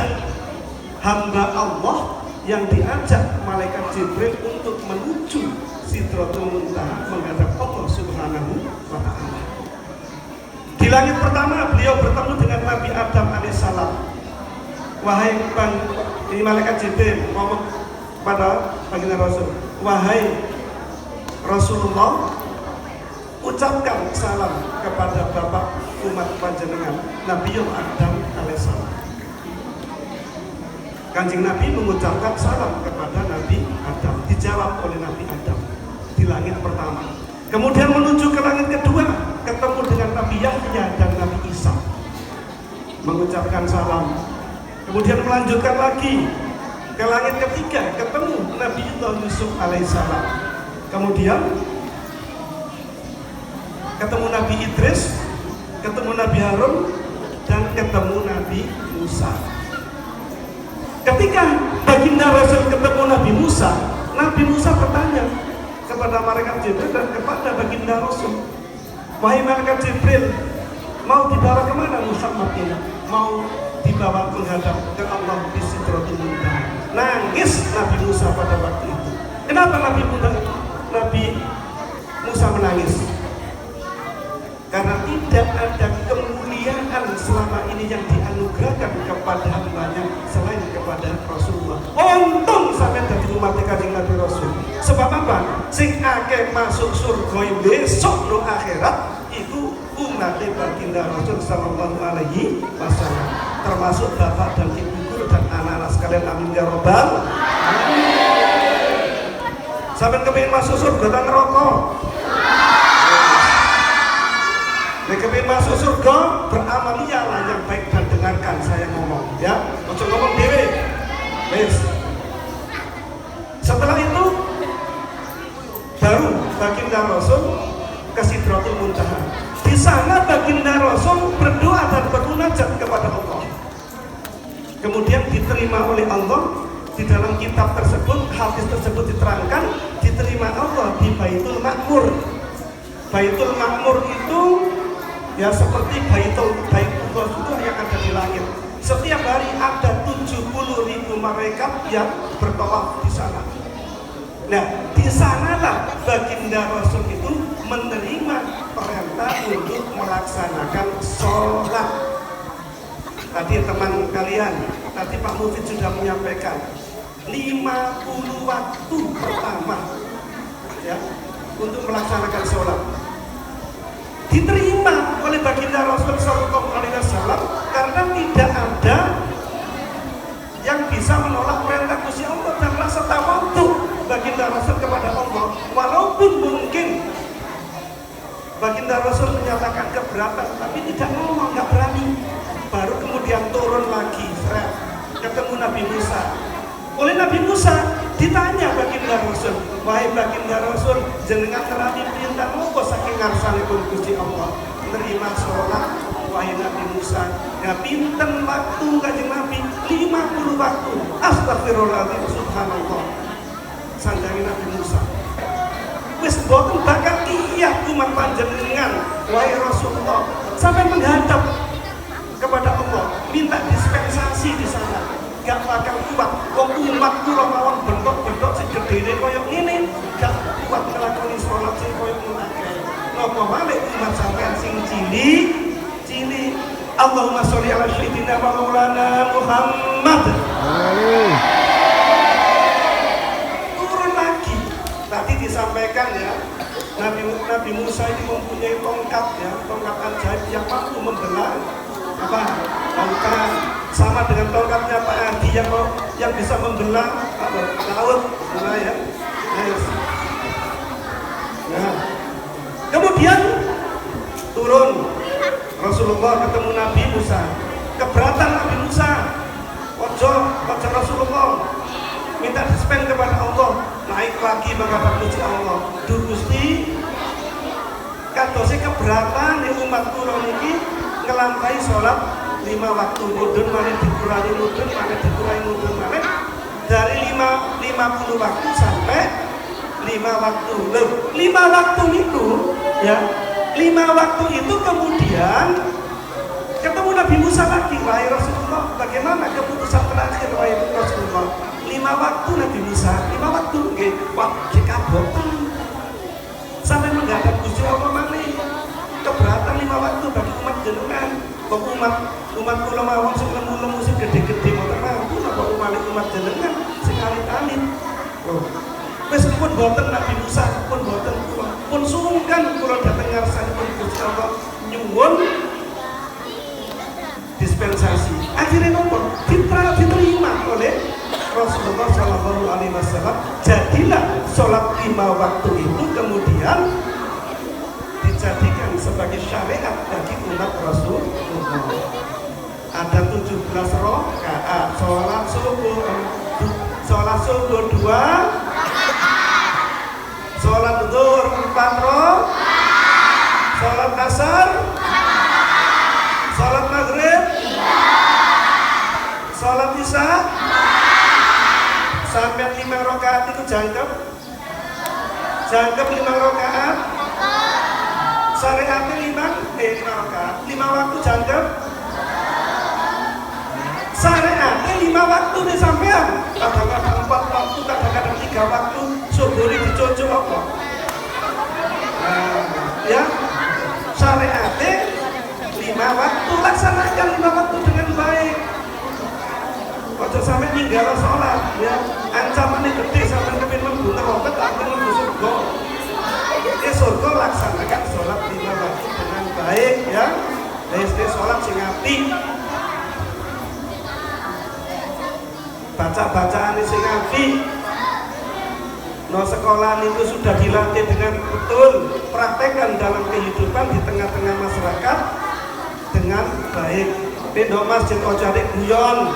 hamba Allah yang diajak malaikat Jibril untuk menuju Sidratul Muntaha menghadap Allah Subhanahu wa Ta'ala. Di langit pertama beliau bertemu dengan Nabi Adam alaihissalam. Wahai ini malaikat Jibril ngomong pada baginda Rasul, wahai Rasulullah, ucapkan salam kepada bapak umat panjenengan Nabi Adam alaihissalam. Kanjeng Nabi mengucapkan salam kepada Nabi Adam, dijawab oleh Nabi Adam di langit pertama. Kemudian menuju ke langit kedua, ketemu dengan Nabi Yahya dan Nabi Isa, mengucapkan salam. Kemudian melanjutkan lagi ke langit ketiga, ketemu Nabi Yusuf alaihissalam. Kemudian ketemu Nabi Idris, ketemu Nabi Harun, dan ketemu Nabi Musa. Ketika baginda Rasul ketemu Nabi Musa bertanya kepada malaikat Jibril dan kepada baginda Rasul, wahai malaikat Jibril, mau dibawa kemana Muhammad ini? Mau dibawa menghadap ke Allah di Sidratul Muntaha. Nangis Nabi Musa pada waktu itu. Kenapa Nabi Musa menangis? Karena tidak ada kemuliaan selama ini yang dianugerahkan kepada hambanya selain kepada Rasulullah. Untung sampai dari umat Kanjeng Nabi Rasul. Sebab apa? Sing akeh masuk surga besok no akhirat itu umat baginda Rasul Sallallahu Alaihi Wasallam, termasuk bapak dan ibu guru dan anak-anak sekalian. Amin ya robbal alamin. Sampai kepingin masuk surga dan neraka? Nek kepengin masuk surga, beramalialah yang baik dan dengarkan saya ngomong, ya. Ojo ngomong dhewe. Wis. Setelah itu baru baginda Rasul ke Sidratul Muntaha. Di sana baginda Rasul berdoa dan bermunajat kepada Allah. Kemudian diterima oleh Allah. Di dalam kitab tersebut, hadis tersebut diterangkan diterima Allah di Baitul Ma'mur. Baitul Ma'mur itu ya seperti Baitullah itu yang ada di langit. Setiap hari ada 70.000 malaikat yang bertawaf di sana. Nah, di sanalah baginda Rasul itu menerima perintah untuk melaksanakan sholat. Tadi teman kalian, tadi Pak Mufid sudah menyampaikan 50 waktu pertama ya untuk melaksanakan sholat. Diterima oleh baginda Rasul Sallallahu Alaihi Wasallam karena tidak ada yang bisa menolak perintah Gusti Allah dan rasa tawadhu baginda Rasul kepada Allah. Walaupun mungkin baginda Rasul menyatakan keberatan, tapi tidak ngomong, nggak berani. Baru kemudian turun lagi, ketemu Nabi Musa. Oleh Nabi Musa ditanya baginda Rasul, wahai baginda Rasul, jenengan terani perintah apa saking ngarsanipun Gusti Allah menerima sholat, wahai Nabi Musa. Ya pinten waktu kanjeng Nabi 50 waktu. Astagfirullahaladzim, subhanallah. Sanjangi Nabi Musa. Wis boten bakal iya umat panjenengan, wahai Rasulullah, sampai menghadap kepada Allah, minta dispensasi di sana. Gak bakal kuat. Kok umat kula mawon bentuk-bentuk sing gedene koyo ngene, gak kuat nglakoni salat sing koyo ngono. Napa malih umat sampean sing cilik. Allahumma sholli ala sayyidina wa maulana Muhammad. Amin. Turun lagi. Tadi disampaikan ya, Nabi Musa ini mempunyai tongkat ya, tongkat ajaib yang mampu membelah apa? Tongkat sama dengan tongkatnya Pak Adi yang bisa membelah apa? Laut, ya. Yes. Nah, kemudian turun Rasulullah ketemu Nabi Musa. Keberatan Nabi Musa. Ojo Rasulullah minta dispen kepada Allah, naik lagi menghadap Gusti Allah. Duh Gusti, kadose keberatan di umat kula niki ngelampahi sholat 5 waktu, mudun malih dikurangi mudun, malih dikurangi mudun malih dari 50 waktu sampai 5 waktu. Loh, 5 waktu itu ya, 5 waktu itu kemudian ketemu Nabi Musa lagi, wahai Rasulullah, bagaimana keputusan terakhir wahai Rasulullah? 5 waktu Nabi Musa, 5 waktu nggih, wah dikaboten sampai menghadap Gusti Allah malih. Keberatan 5 waktu bagi umat jenengan. Kok umat kula mawon sing lemu-lemu sing gede-gede mboten mampu napa umat jenengan sing alit-alit. Loh, wis pun boten Nabi Musa, pun boten kula. Pun sungkan kula dhateng ngarsanipun Gusti Allah nyuwun dispensasi. Akhirnya nopo? Diterima oleh Rasulullah Shallallahu Alaihi Wasallam. Jadilah sholat 5 waktu itu kemudian dijadikan sebagai syariat bagi umat Rasulullah. Ada 17 rakaat sholat subuh 2, sholat zuhur 4 rakaat, sholat asar, sholat maghrib, sholat isya, sampai 5 rakaat itu jangkep 5 rakaat. Syariatnya 5 rakaat, 5 waktu jangkep. Syariatnya 5 waktu nih sampean. Kadang-kadang 4 waktu, kadang-kadang 3 waktu. Subuh dicocok apa? Ya, syariatnya 5 waktu, laksanakan 5 waktu dengan baik. Ojo sampai ninggal sholat, ya. Ancamannya gede sampai kepin membunuh roket, tapi membunuh surga. Surga laksanakan sholat 5 waktu dengan baik, ya. SD sholat sing apik, bacaan sing apik. No, sekolah itu sudah dilatih dengan betul, praktekkan dalam kehidupan di tengah-tengah masyarakat dengan baik. Pindho masjid ojo guyon,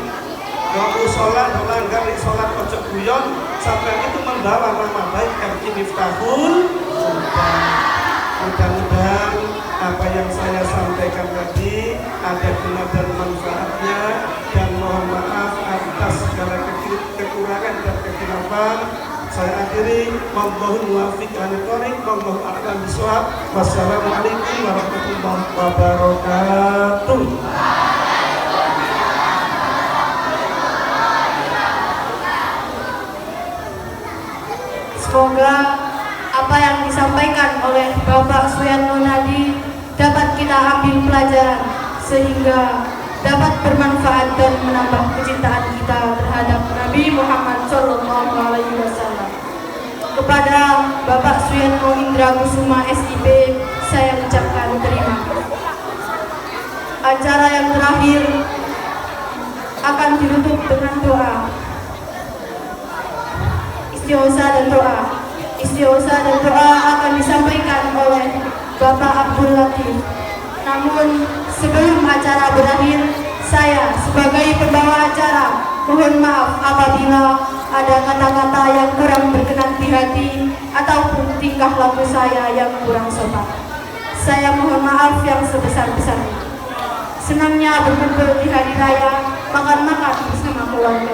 no musola no langgar di sholat ojo guyon, sampai itu membawa nama baik MI Miftahul Huda. Mudah-mudahan apa yang saya sampaikan tadi ada guna dan manfaatnya, dan mohon maaf atas segala kekurangan dan kekhilafan. Saya akhiri, wallahul muwaffiq ila thoriq, wallahu a'lam bishawab. Wassalamualaikum warahmatullahi wabarakatuh. Semoga apa yang disampaikan oleh Bapak Suyatno Nadi dapat kita ambil pelajaran sehingga dapat bermanfaat dan menambah kecintaan kita terhadap Nabi Muhammad SAW. Kepada Bapak Suyatno Indra Kusuma SIP, saya ucapkan terima kasih. Acara yang terakhir akan ditutup dengan doa. Istighosah dan doa akan disampaikan oleh Bapak Abdul Latif. Namun sebelum acara berakhir, saya sebagai pembawa acara mohon maaf apabila ada kata-kata yang kurang berkenan di hati ataupun tingkah laku saya yang kurang sopan. Saya mohon maaf yang sebesar-besarnya. Senangnya berkumpul di hari raya, makan-makan bersama keluarga.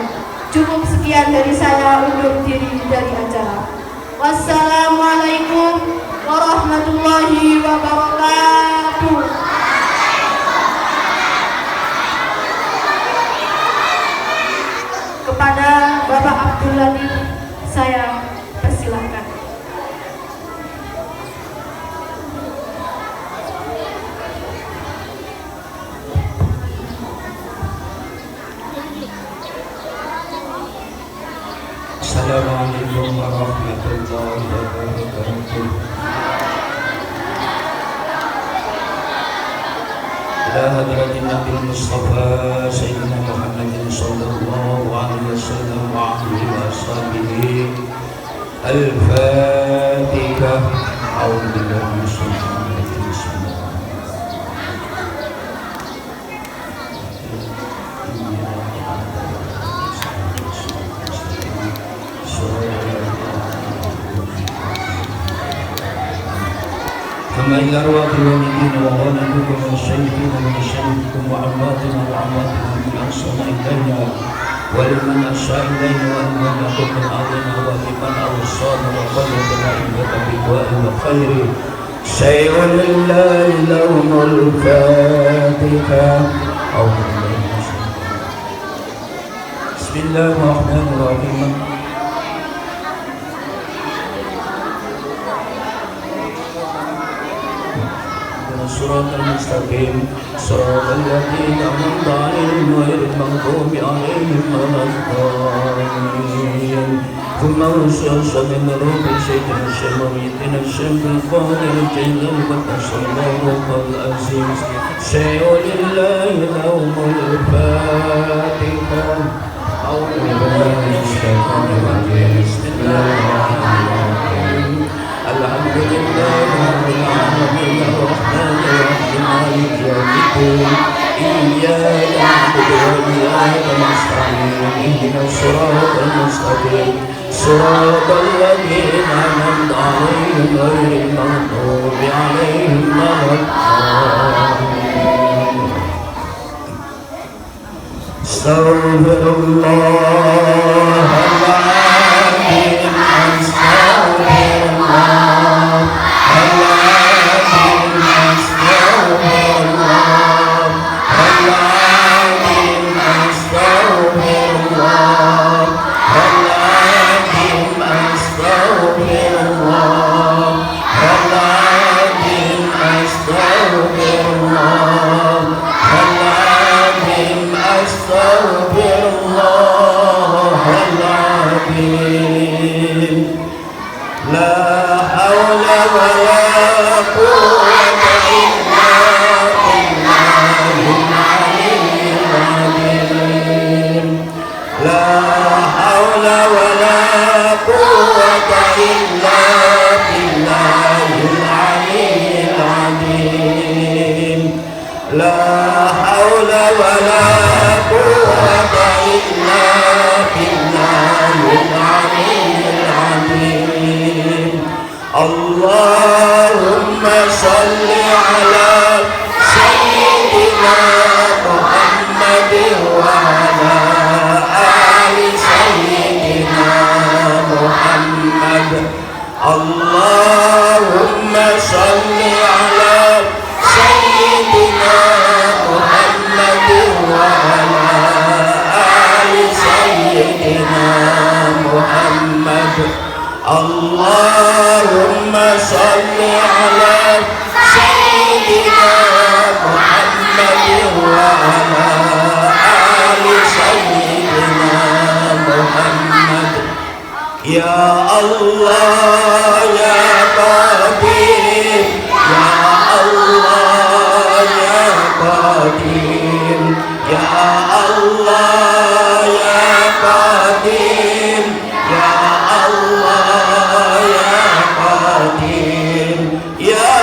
Cukup sekian dari saya undur diri dari acara. Wassalamualaikum warahmatullahi wabarakatuh. Kepada Bapak Abdul Latif, saya persilahkan. Assalamualaikum warahmatullahi wabarakatuh. Ila hadratin Nabi Mustafa Sayyidina Muhammadin sallallahu alaihi wasallam wa alihi wa sahbihi. Al-Fatihah. A'udzu billahi minasyaitonir rajim. كما إلى أرواح الوالدين ووالدكم والشهيدين ومشاهدكم وعماتنا وعماتكم بأحسن إلينا ولمن أشاء إلينا ولمن يقوم من أرضنا ولمن أوصانا وقلب الأئمة بالدعاء والخير شيء لله لهم الفاتحة. بسم الله الرحمن الرحيم. صراط المستقيم صراط الذين أنعمت عليهم غير المغضوب عليهم ولا الضالين. ثم رشاش من روح شيطان الشيطان الشمس القادر الجيد البطش الله العزيز شيء لله لهم الفاتحة. أعوذ بالله من الشيطان الرجيم. بسم الله الرحمن الرحيم. الحمد لله رب العالمين الرحمن الرحيم مالك يوم الدين إياك نعبد وإياك نستعين اهدنا الصراط المستقيم صراط الذين أنعمت عليهم غير المغضوب عليهم ولا الضالين. استغفر الله العظيم. استغفر الله العظيم. استغفر الله العظيم. استغفر الله العظيم. استغفر الله العظيم. استغفر الله العظيم. استغفر الله محمد اللهم صل على سيدنا محمد وعلى آل سيدنا محمد اللهم صل على سيدنا محمد وعلى آل سيدنا محمد يا الله يا قدير يا الله يا قدير يا الله يا قدير يا الله يا قدير يا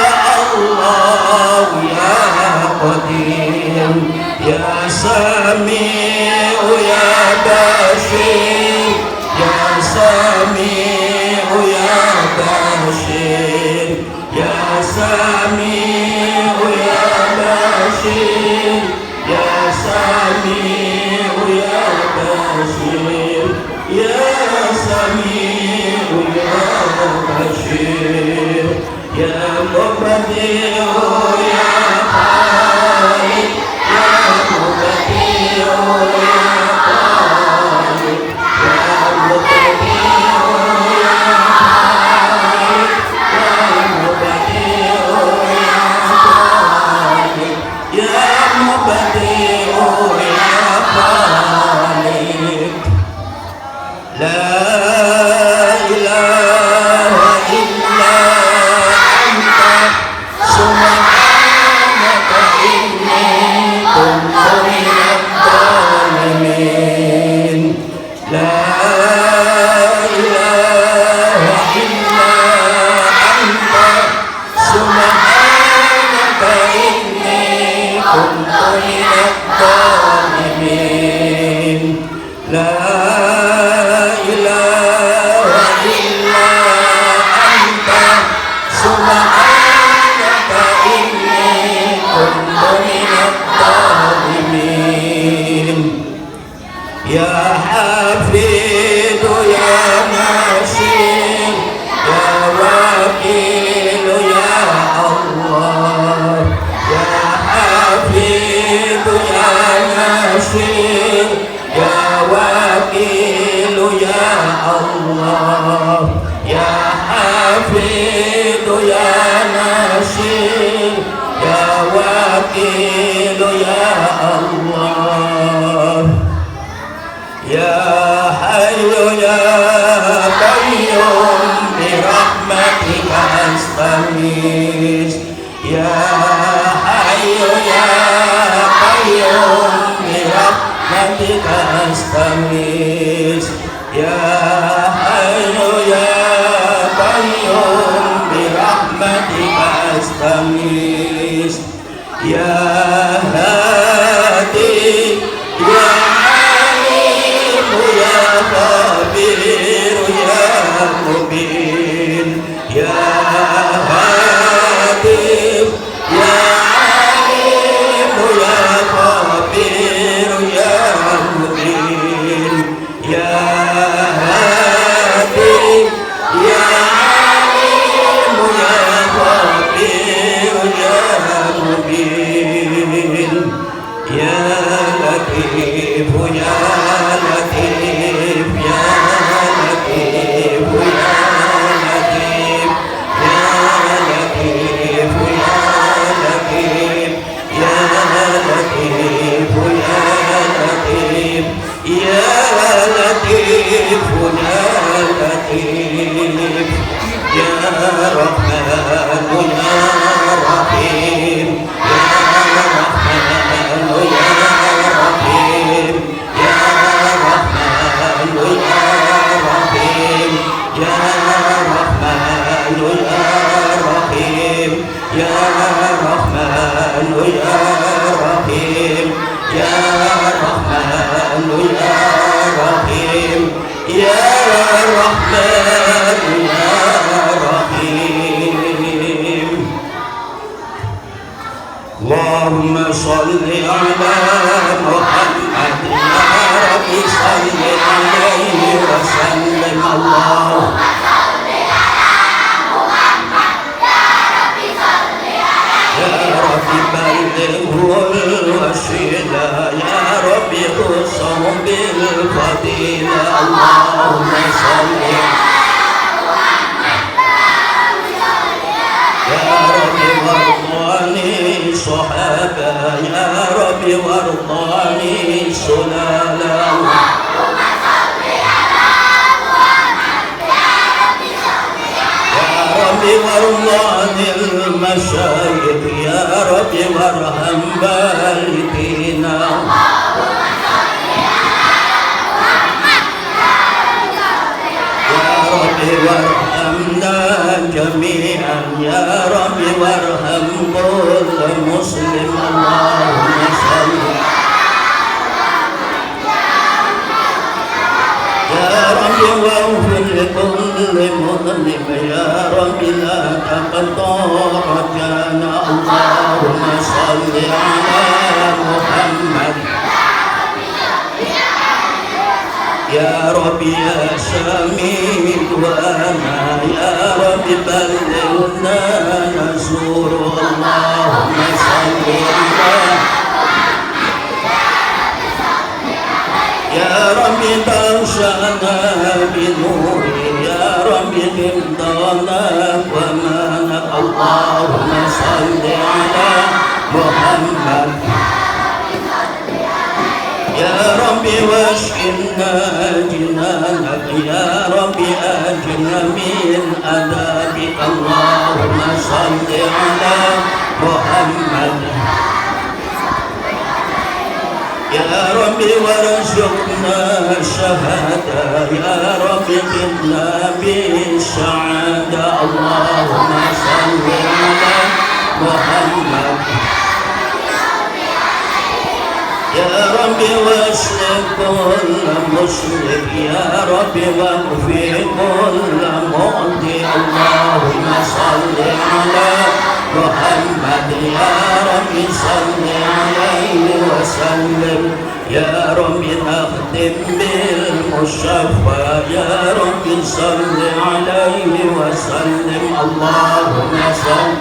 الله يا قدير يا سميع يا بشير يا سميع يا بشير يا سميع يا بشير يا سميع يا بشير يا سميع يا بشير يا مبدع يا خالق يا مبدع يا خالق يا مبدع يا خالق يا مبدع يا خالق يا مبدع يا خالق لا إله إلا أنت سبحانك إني كنت من الظالمين لا إله إلا أنت سبحانك إني كنت من الظالمين لا إله إلا أنت سبحانك إني كنت من الظالمين يا حفيظ يا نصير يا وكيل يا الله يا حفيظ يا نصير يا وكيل يا الله يا حفيظ يا نصير يا وكيل يا الله يا حي يا قيوم برحمتك أستغيث يا حي يا قيوم برحمتك أستغيث يا حي يا قيوم برحمتك أستغيث يا هادي يا عليم يا خبير يا مبين يا هادي يا عليم يا خبير يا مبين يا هادي يا عليم يا خبير يا مبين يا لطيف يا لطيف يا لطيف يا لطيف يا لطيف يا لطيف يا لطيف يا لطيف يا لطيف يا لطيف يا رحمن يا رحيم يا رحمن يا رحيم يا رحمن يا رحيم يا رحمن يا رحيم يا رحمن يا رحيم يا رحمن يا رحيم يا رحمن يا رحيم اللهم صل على محمد يا رب صل عليه وسلم الله المشايخ يا رب وارحم والدينا وارحمنا جميعا يا رب وارحم كل مسلم اللهم صل يا رب واغفر لكل مذنب يا رب لا تقطع رجانا اللهم صل على محمد يا رب يا شميد وانا يا رب بلغنا نزور اللهم صل على يا رب ترشنا بنور يا رب غمضنا ومانا اللهم صل على محمد يا رب واشفنا جنانك يا رب أجنا من عذابك اللهم صل على محمد يا رب وارزقنا الشهادة يا رب قنا بالسعادة اللهم صل على محمد يا رب واسلك كل مشرك يا رب واغفر كل معطي اللهم صل على محمد يا رب صل عليه وسلم يا رب نختم بالمشفى يا رب صل عليه وسلم اللهم صل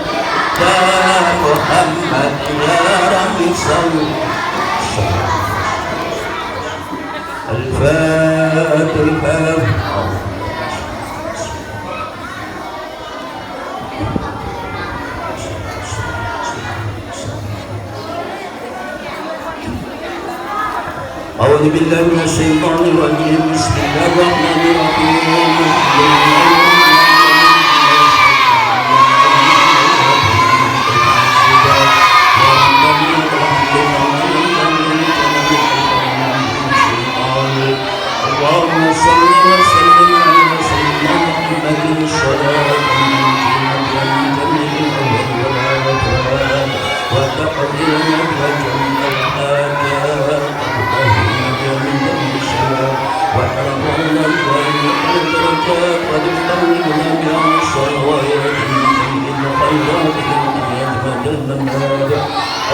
على محمد يا رب صل الفاتحة أعوذ بالله من الشيطان الرجيم بسم الله الرحمن الرحيم اللهم صل وسلم على سيدنا محمد الصلاة وتقدير جميع الحاجات وحرمنا الدرجات وتبلغنا بها الصلوات من الخيرات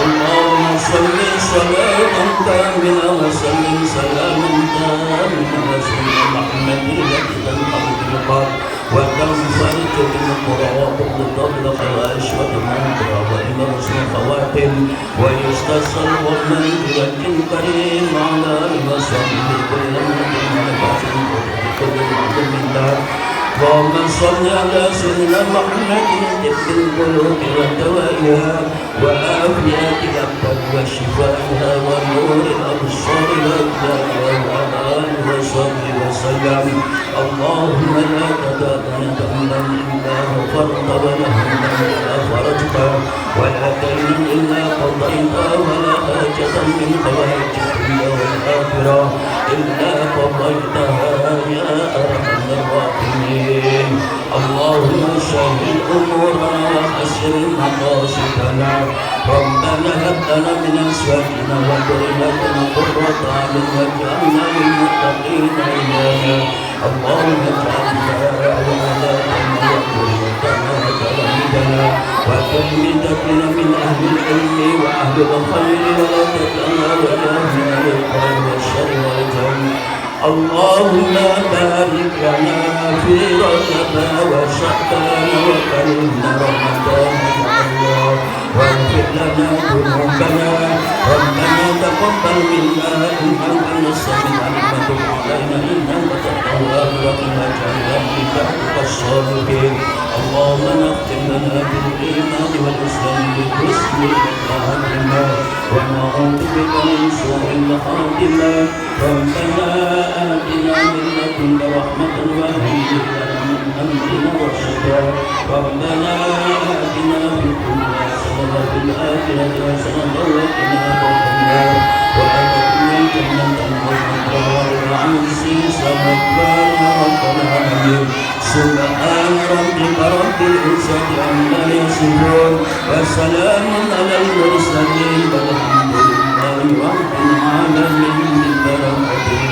اللهم صل صلاة كاملة وسلم سلاما تاما على سيدنا محمد الذي تنقضي بالقلب وتنفرج بالقرى وتطلق الخوائش وتمنع وإلى رسل الخواتم ويستصل ومن بوجه كريم على وصحبه كل من كل معلم الله اللهم صل على سيدنا محمد طب القلوب ودوائها وعافية الأبدان وشفائها ونور الأبصار والأبدان وعلى آله وصحبه وسلم اللهم لا تدع ذنبا إلا غفرت ولا هما إلا فرجته ولا دينا إلا قضيته ولا حاجة من حوائج الدنيا والآخرة إلا قضيتها يا أرحم الراحمين اللهم سهل أمورنا وحسن مقاصدنا ربنا هب لنا من أزواجنا وذرياتنا قرة أعين واجعلنا للمتقين إماما اللهم اجعلنا وأولادنا وذريتنا وتلاميذنا وتلميذتنا من أهل العلم وأهل الخير ولا تجعلنا وجاهنا للخير والشر والجنة اللهم بارك لنا في رجب وشعبان وبلغنا رمضان يا الله واغفر لنا ذنوبنا ربنا تقبل منا انك انت السميع العليم وتب علينا انك انت التواب الرحيم واجعلنا من بعدك الصالحين اللهم نختم لنا بالايمان والاسلام بالحسن الخاتمه ونعوذ بك من سوء الخاتمه ربنا آتنا من لدنك رحمة وهيئ لنا من أمرنا رشدا ربنا آتنا في الدنيا حسنة وفي الآخرة حسنة وقنا عذاب النار وأدخلنا الجنة مع الأبرار العزيز ربنا رب العالمين سبحان ربك رب العزة عما يصفون وسلام على المرسلين والحمد لله رب العالمين برحمته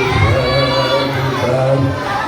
الفاتحة